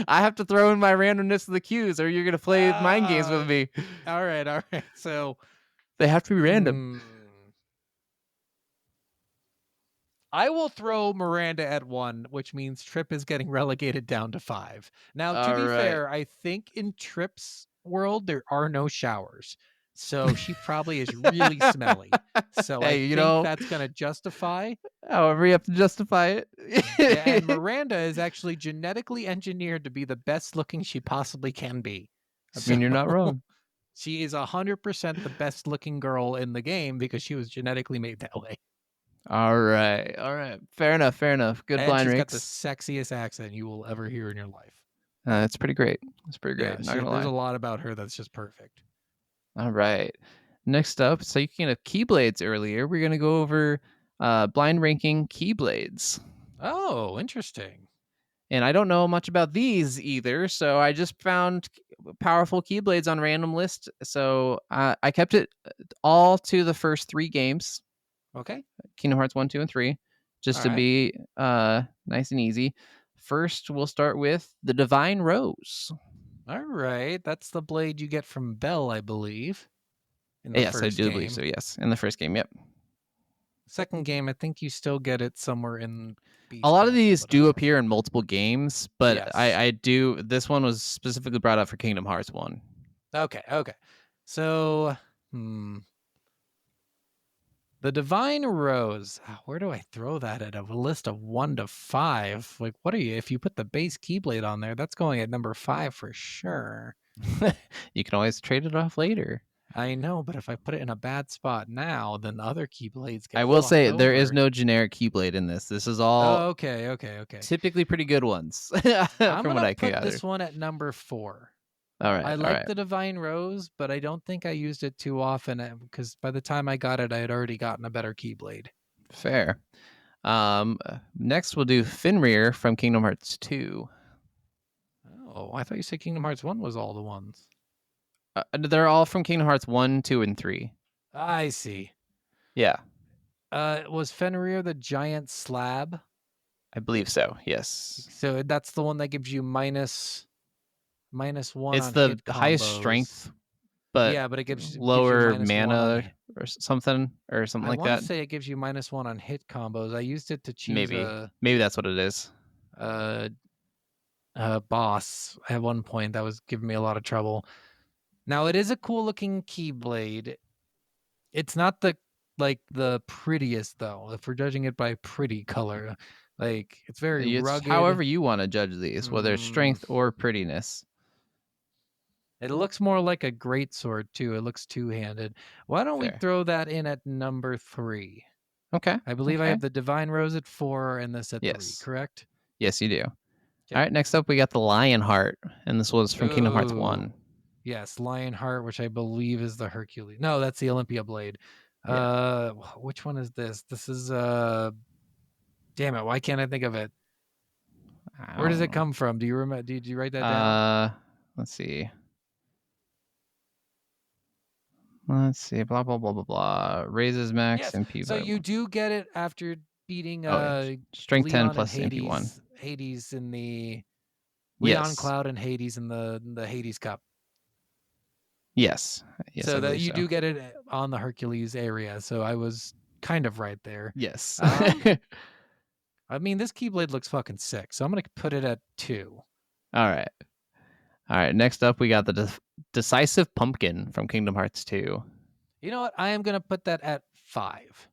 I have to throw in my randomness of the cues, or you're going to play mind games with me. All right. So They have to be random. I will throw Miranda at 1, which means Trip is getting relegated down to 5. Now, to be All right. fair, I think in Trip's world there are no showers, so she probably is really smelly. So Hey, I you think know- that's gonna justify. However, you have to justify it. Yeah, and Miranda is actually genetically engineered to be the best looking she possibly can be. I mean, you're not So, wrong. She is 100% the best looking girl in the game because she was genetically made that way. All right. Fair enough. Good And blind she's got ranks. the sexiest accent you will ever hear in your life. It's pretty great. It's pretty great. Yeah, Not gonna there's lie. a lot about her that's just perfect. All right. Next up, so you can have keyblades earlier. We're gonna go over blind ranking keyblades. Oh, interesting. And I don't know much about these either, so I just found powerful keyblades on random list. So I kept it all to the first 3 games, Okay. Kingdom Hearts 1, 2, and 3, just All to right. be nice and easy. First, we'll start with the Divine Rose. All right. That's the blade you get from Belle, I believe. In the Yes, I first do game. believe so. Yes, in the first game. Yep. Second game, I think you still get it somewhere in. Beast A lot of Pass, these but I do don't- appear in multiple games, but Yes. I do. This one was specifically brought up for Kingdom Hearts 1. Okay. So, the Divine Rose. Where do I throw that at a list of 1 to 5? Like, what are you? If you put the base Keyblade on there, that's going at number 5 for sure. You can always trade it off later. I know, but if I put it in a bad spot now, then the other Keyblades get I will fucked say there is over. no generic Keyblade in this. This is all Oh, okay. typically pretty good ones, I'm from what gonna I can put gather. this one at number 4. All right, I all like right. the Divine Rose, but I don't think I used it too often because by the time I got it, I had already gotten a better Keyblade. Fair. Next we'll do Fenrir from Kingdom Hearts 2. Oh, I thought you said Kingdom Hearts 1 was all the ones. They're all from Kingdom Hearts 1, 2, and 3. I see. Yeah, Was Fenrir the giant slab? I believe so. Yes. So that's the one that gives you minus 1 It's on the hit highest combos. strength, but yeah, but it gives you lower -1 on mana hit- or something I like want that. to say it gives you -1 on hit combos. I used it to choose Maybe that's what it is. a boss at one point that was giving me a lot of trouble. Now it is a cool looking Keyblade. It's not the prettiest though. If we're judging it by pretty color, like it's very It's rugged. however you want to judge these, whether it's strength or prettiness. It looks more like a greatsword too. It looks two-handed. Why don't we Fair. throw that in at number 3? Okay. I believe I Okay. have the Divine Rose at 4 and this at Yes. 3, correct? Yes, you do. Okay. All right, next up we got the Lion Heart, and this was from Kingdom Hearts Ooh. 1. Yes, Lionheart, which I believe is the Hercules. No, that's the Olympia blade. Yeah. Which one is this? This is damn it, why can't I think of it? I Where does don't it come from? Do you remember? Did you write that know. down? Let's see. Let's see. Blah blah blah blah blah. Raises max Yes. MP So by you do get it after beating Oh, yeah. Strength 10 Leon and plus MP1. Hades in the Leon Yes. Cloud and Hades in the Hades Cup. Yes. Yes, I So that believe you so. do get it on the Hercules area. So I was kind of right there. Yes. I mean, this Keyblade looks fucking sick, so I'm gonna put it at 2. All right. All right. Next up, we got the Decisive Pumpkin from Kingdom Hearts 2. You know what? I am gonna put that at 5.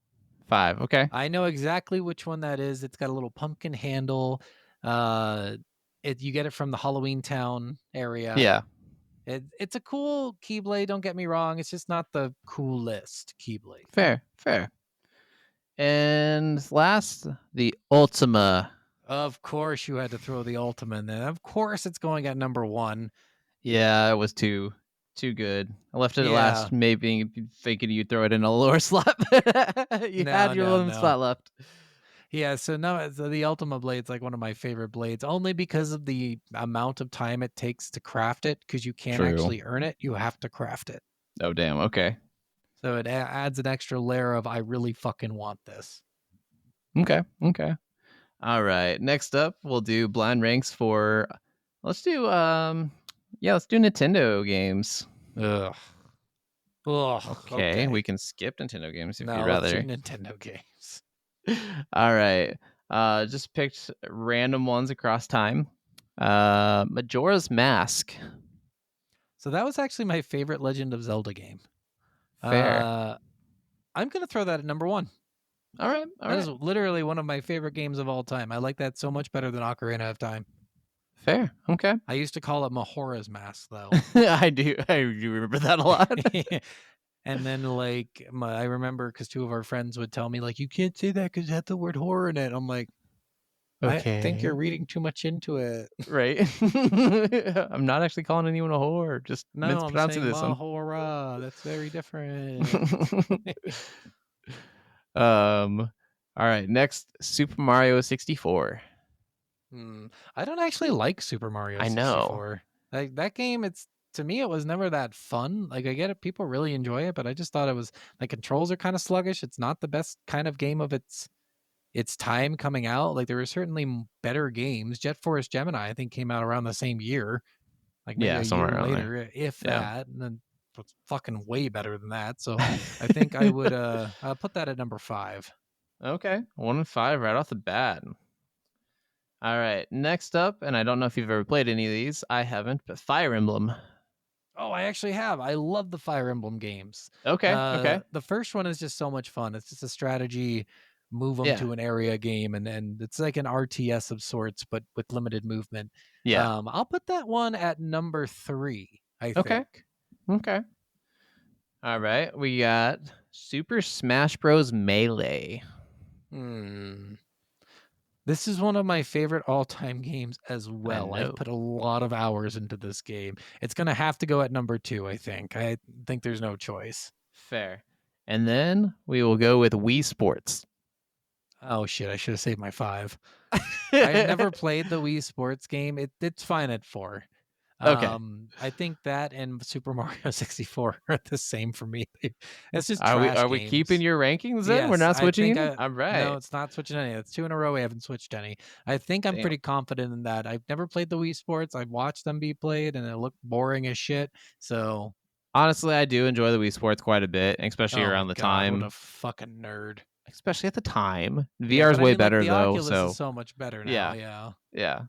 5. Okay. I know exactly which one that is. It's got a little pumpkin handle. You get it from the Halloween Town area. Yeah. It's a cool Keyblade. Don't get me wrong. It's just not the coolest Keyblade. Fair. Fair. And last, the Ultima. Of course, you had to throw the Ultima in there. Of course, it's going at number 1. Yeah, it was too good. I left it at Yeah. last, maybe thinking you'd throw it in a lower slot. You had your one slot left. Yeah, so no, the Ultima Blade's like one of my favorite blades, only because of the amount of time it takes to craft it, because you can't True. actually earn it. You have to craft it. Oh, damn. Okay. So it adds an extra layer of I really fucking want this. Okay. Okay. All right. Next up, we'll do blind ranks for. Let's do let's do Nintendo games. Ugh. Ugh. Okay, we can skip Nintendo games if No, you'd let's do rather. Nintendo games. All right. Just picked random ones across time. Majora's Mask. So that was actually my favorite Legend of Zelda game. Fair. I'm gonna throw that at number 1. All right. All That right. is literally one of my favorite games of all time. I like that so much better than Ocarina of Time. Fair. Okay. I used to call it Majora's Mask, though. I do remember that a lot. And then, like, I remember because 2 of our friends would tell me, like, you can't say that because it had the word horror in it. I'm like, I think you're reading too much into it. Right. I'm not actually calling anyone a whore. Just No, I'm mispronouncing saying this one. Mahora. That's very different. All right. Next, Super Mario 64. I don't actually like Super Mario 64. Like, that game, to me, it was never that fun. Like, I get it, people really enjoy it, but I just thought it was, like, controls are kind of sluggish. It's not the best kind of game of its time coming out. Like, there were certainly better games. Jet Force Gemini, I think, came out around the same year. Like, maybe a somewhere year around later, if Yeah. that. And then it's fucking way better than that. So I think I would I'll put that at number 5. Okay. 1 and 5 right off the bat. All right. Next up, and I don't know if you've ever played any of these. I haven't, but Fire Emblem. Oh, I actually have. I love the Fire Emblem games. Okay. Okay. The first one is just so much fun. It's just a strategy, move them to an area game, and it's like an RTS of sorts, but with limited movement. Yeah. I'll put that one at number 3, I Okay. think. Okay. All right. We got Super Smash Bros. Melee. This is one of my favorite all-time games as well. know. I've put a lot of hours into this game. It's going to have to go at number 2, I think. I think there's no choice. Fair. And then we will go with Wii Sports. Oh, shit. I should have saved my 5. I've never played the Wii Sports game. It's fine at 4. Okay. I think that and Super Mario 64 are the same for me. It's just Are we games. keeping your rankings then? Yes, We're not I switching? think All right. No, it's not switching any. It's 2 in a row. We haven't switched any. I think I'm pretty confident in that. I've never played the Wii Sports. I've watched them be played, and it looked boring as shit. So honestly, I do enjoy the Wii Sports quite a bit, especially oh around my the God, time. What a fucking nerd. Especially at the time. Yeah, VR is but I way mean, like, better the though. Oculus is so much better now. Yeah.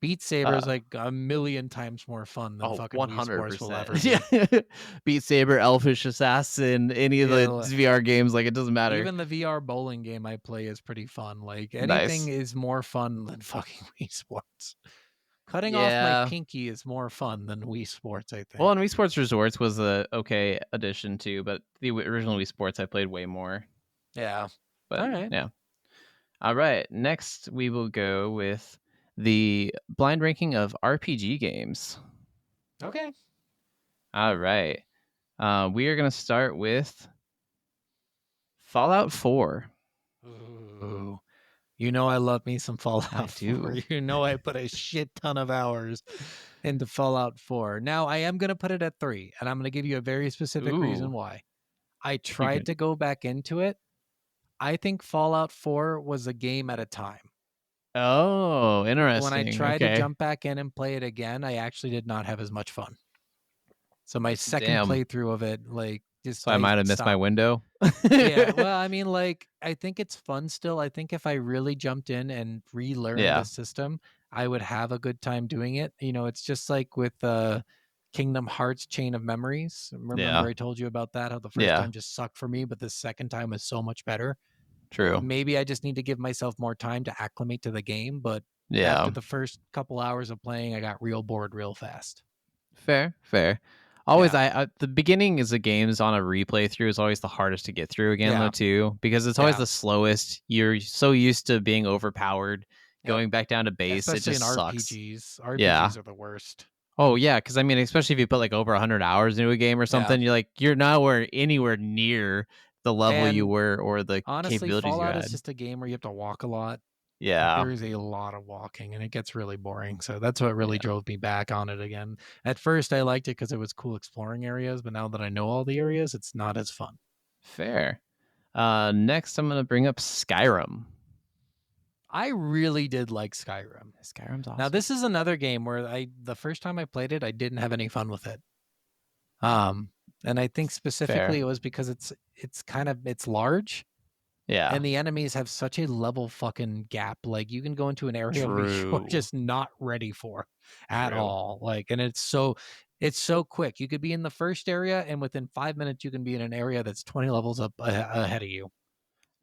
Beat Saber is like a million times more fun than fucking Wii Sports will ever be. Yeah. Beat Saber, Elfish Assassin, any of the VR games, like it doesn't matter. Even the VR bowling game I play is pretty fun. Like anything is more fun than fucking Wii Sports. Cutting off my pinky is more fun than Wii Sports, I think. Well, and Wii Sports Resorts was a okay addition too, but the original Wii Sports I played way more. Yeah. But all right. Yeah. All right. Next, we will go with the blind ranking of RPG games. Okay. All right. We are going to start with Fallout 4. Ooh. You know I love me some Fallout I 4. do. You know I put a shit ton of hours into Fallout 4. Now I am going to put it at 3, and I'm going to give you a very specific reason Ooh. why. I can- tried to go back into it. I think Fallout 4 was a game at a time. Oh, When I interesting. tried to Okay. jump back in and play it again, I actually did not have as much fun. So my second Damn. playthrough of it, like, just So I might have missed my stopped. window. Yeah, well, I mean, like, I think it's fun still. I think if I really jumped in and relearned Yeah. the system, I would have a good time doing it. You know, it's just like with Kingdom Hearts Chain of Memories. Remember Yeah. I told you about that? How the first Yeah. time just sucked for me, but the second time was so much better. True. Maybe I just need to give myself more time to acclimate to the game, but Yeah. after the first couple hours of playing, I got real bored real fast. Fair. Always, Yeah. the beginning is the games on a replay through is always the hardest to get through again, though, Yeah. too, because it's always Yeah. the slowest. You're so used to being overpowered, Yep. going back down to base. It Especially in just sucks. RPGs. RPGs Yeah. are the worst. Oh yeah, because I mean, especially if you put like over 100 hours into a game or something, you're nowhere anywhere near the level you And were or the honestly, capabilities you Fallout is had. just a game where you have to walk a lot. Like, Yeah. there is a lot of walking, and it gets really boring. So that's what really drove me back on it again. At first, I liked it because it was cool exploring areas, but now that I know all the areas, it's not as fun. Fair. Next, I'm gonna bring up Skyrim. I really did like Skyrim. Skyrim's awesome. Now, this is another game where the first time I played it, I didn't have any fun with it. And I think specifically it was because it's large. Yeah. And the enemies have such a level fucking gap. Like, you can go into an area where you're True. just not ready for at True. all. Like, and it's so quick. You could be in the first area, and within 5 minutes, you can be in an area that's 20 levels up ahead of you.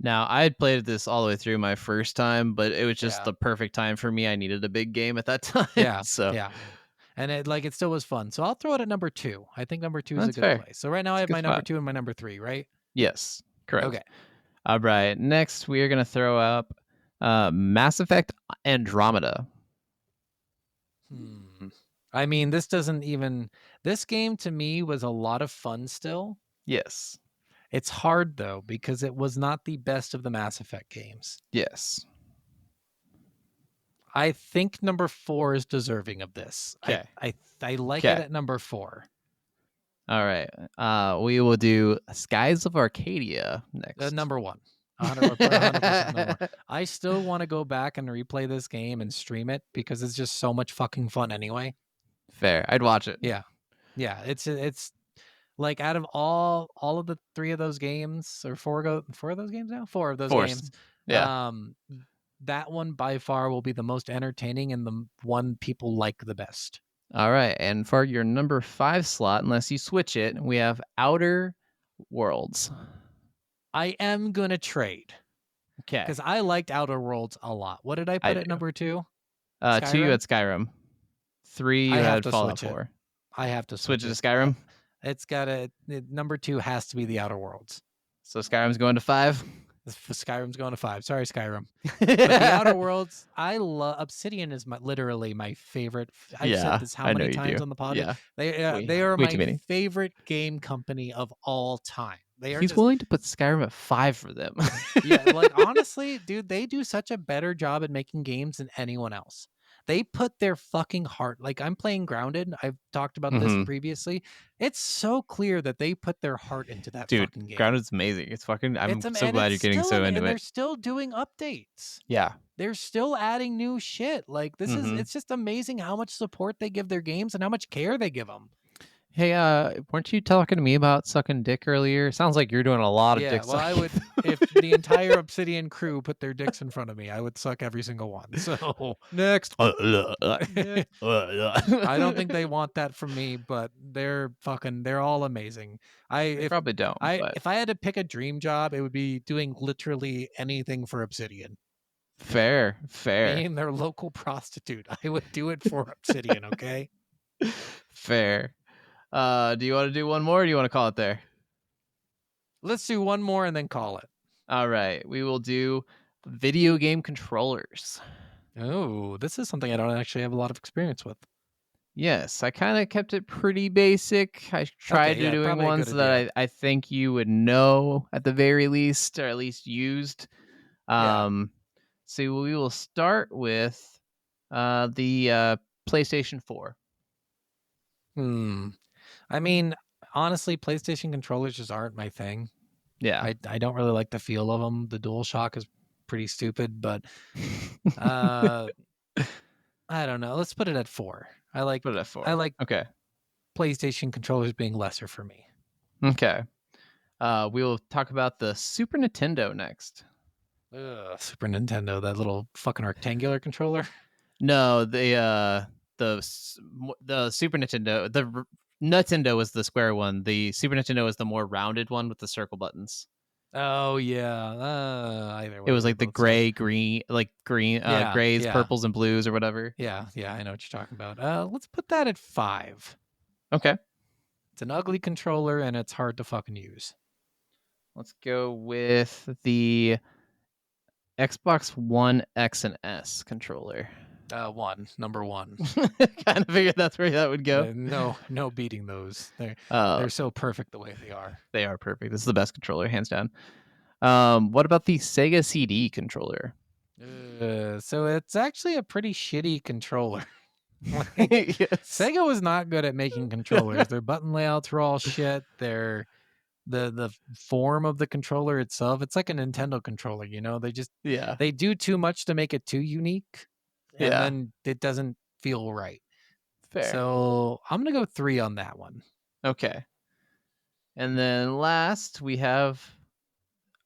Now, I had played this all the way through my first time, but it was just Yeah. the perfect time for me. I needed a big game at that time. Yeah. So Yeah. And it still was fun. So I'll throw it at number 2. I think number 2 is a That's good fair. place. So right now I It's a have good my number spot. 2 and my number 3, right? Yes, correct. Okay. All right. Next, we are going to throw up Mass Effect Andromeda. I mean, this game to me was a lot of fun still. Yes. It's hard though, because it was not the best of the Mass Effect games. Yes. I think number 4 is deserving of this. Okay. I like it at number 4. All right. We will do Skies of Arcadia next. Number 1. 100% number 1. I still want to go back and replay this game and stream it because it's just so much fucking fun anyway. Fair. I'd watch it. Yeah. Yeah, it's like, out of all of the 3 of those games, or 4 of those games now? 4 of those games. Yeah. That one by far will be the most entertaining and the one people like the best. All right. And for your number 5 slot, unless you switch it, we have Outer Worlds. I am going to trade. Okay. Because I liked Outer Worlds a lot. What did I put at number 2? 2, you had Skyrim. 3, you had Fallout 4. I have to Switch it to Skyrim? It's got number 2 has to be the Outer Worlds. So Skyrim's going to 5? Skyrim's going to 5. Sorry, Skyrim. But the Outer Worlds, I love. Obsidian is literally my favorite. I've said this how many times on the pod. Yeah. They are my favorite game company of all time. He's willing to put Skyrim at 5 for them. Yeah, like, honestly, dude, they do such a better job at making games than anyone else. They put their fucking heart. Like, I'm playing Grounded. I've talked about this previously. It's so clear that they put their heart into that fucking game. Grounded's amazing. It's fucking. I'm so glad you're getting so into it. They're still doing updates. Yeah. They're still adding new shit. Like, this is. It's just amazing how much support they give their games and how much care they give them. Hey, weren't you talking to me about sucking dick earlier? Sounds like you're doing a lot of dick sucking. I would, if the entire Obsidian crew put their dicks in front of me, I would suck every single one. So next. I don't think they want that from me, but they're all amazing. Probably don't. If I had to pick a dream job, it would be doing literally anything for Obsidian. Fair. Being their local prostitute, I would do it for Obsidian. Okay. Fair. Do you want to do one more, or do you want to call it there? Let's do one more and then call it. All right. We will do video game controllers. Oh, this is something I don't actually have a lot of experience with. Yes, I kind of kept it pretty basic. I tried yeah, doing probably a ones good that idea. I think you would know at the very least, or at least used. Yeah. So we will start with the PlayStation 4. I mean, honestly, PlayStation controllers just aren't my thing. Yeah. I don't really like the feel of them. The DualShock is pretty stupid, but uh, I don't know. Let's put it at 4. Put it at I 4. like Okay. PlayStation controllers being lesser for me. Okay. We will talk about the Super Nintendo next. Super Nintendo, that little fucking rectangular controller. No, the Super Nintendo, Nintendo was the square one. The Super Nintendo is the more rounded one with the circle buttons. Oh yeah. Either way, It was they like the both suck. gray, green, Yeah, grays, yeah. purples, and blues or whatever. Yeah, I know what you're talking about. Let's put that at 5. Okay. It's an ugly controller and it's hard to fucking use. Let's go with the Xbox One X and S controller. Number 1. Kind of figured that's where that would go. No beating those. They're Uh, so perfect the way they are. they are perfect. This is the best controller, hands down. What about the Sega CD controller? So it's actually a pretty shitty controller. Yes. Sega was not good at making controllers. Their button layouts were all shit. The form of the controller itself, it's like a Nintendo controller, Yeah. they do too much to make it too unique, and Yeah. then it doesn't feel right. Fair. So I'm gonna go 3 on that one. Okay. And then last, we have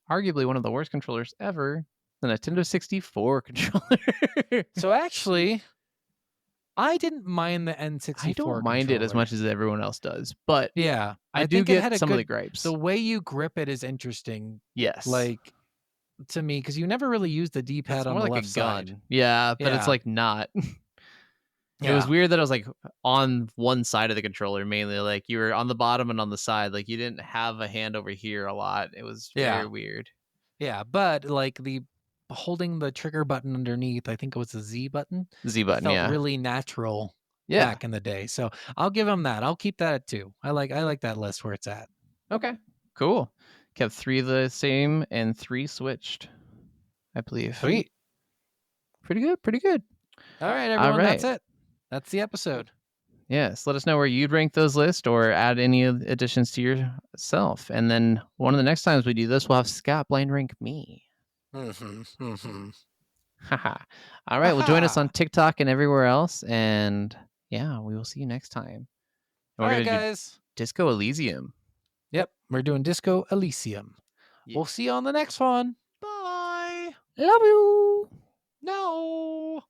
arguably one of the worst controllers ever, the Nintendo 64 controller. So actually, I didn't mind the N64 I don't mind it as controller. much as everyone else does, but Yeah, I do think it had get a some of the good. gripes. The way you grip it is interesting, Yes. like to me, because you never really use the D-pad it's on more the like left a gun. side. Yeah, but it's Yeah. like not. It Yeah. was weird that I was like on one side of the controller mainly. Like you were on the bottom and on the side. Like you didn't have a hand over here a lot. It was Yeah. very weird. Yeah, but like the holding the trigger button underneath, I think it was the Z button, Z button, felt yeah. really natural Yeah. back in the day. So I'll give them that. I'll keep that at 2. I like that list where it's at. Okay. Cool. Kept 3 the same and 3 switched, I believe. Sweet. Pretty good. Pretty good. All right, everyone. right. That's it. That's the episode. Yes. Let us know where you'd rank those lists or add any additions to yourself. And then one of the next times we do this, we'll have Scott blind rank me. Haha. All right. Well, join us on TikTok and everywhere else. And yeah, we will see you next time. All right, gonna do guys. Disco Elysium. Yep, we're doing Disco Elysium. Yeah. We'll see you on the next one. Bye. Love you. No.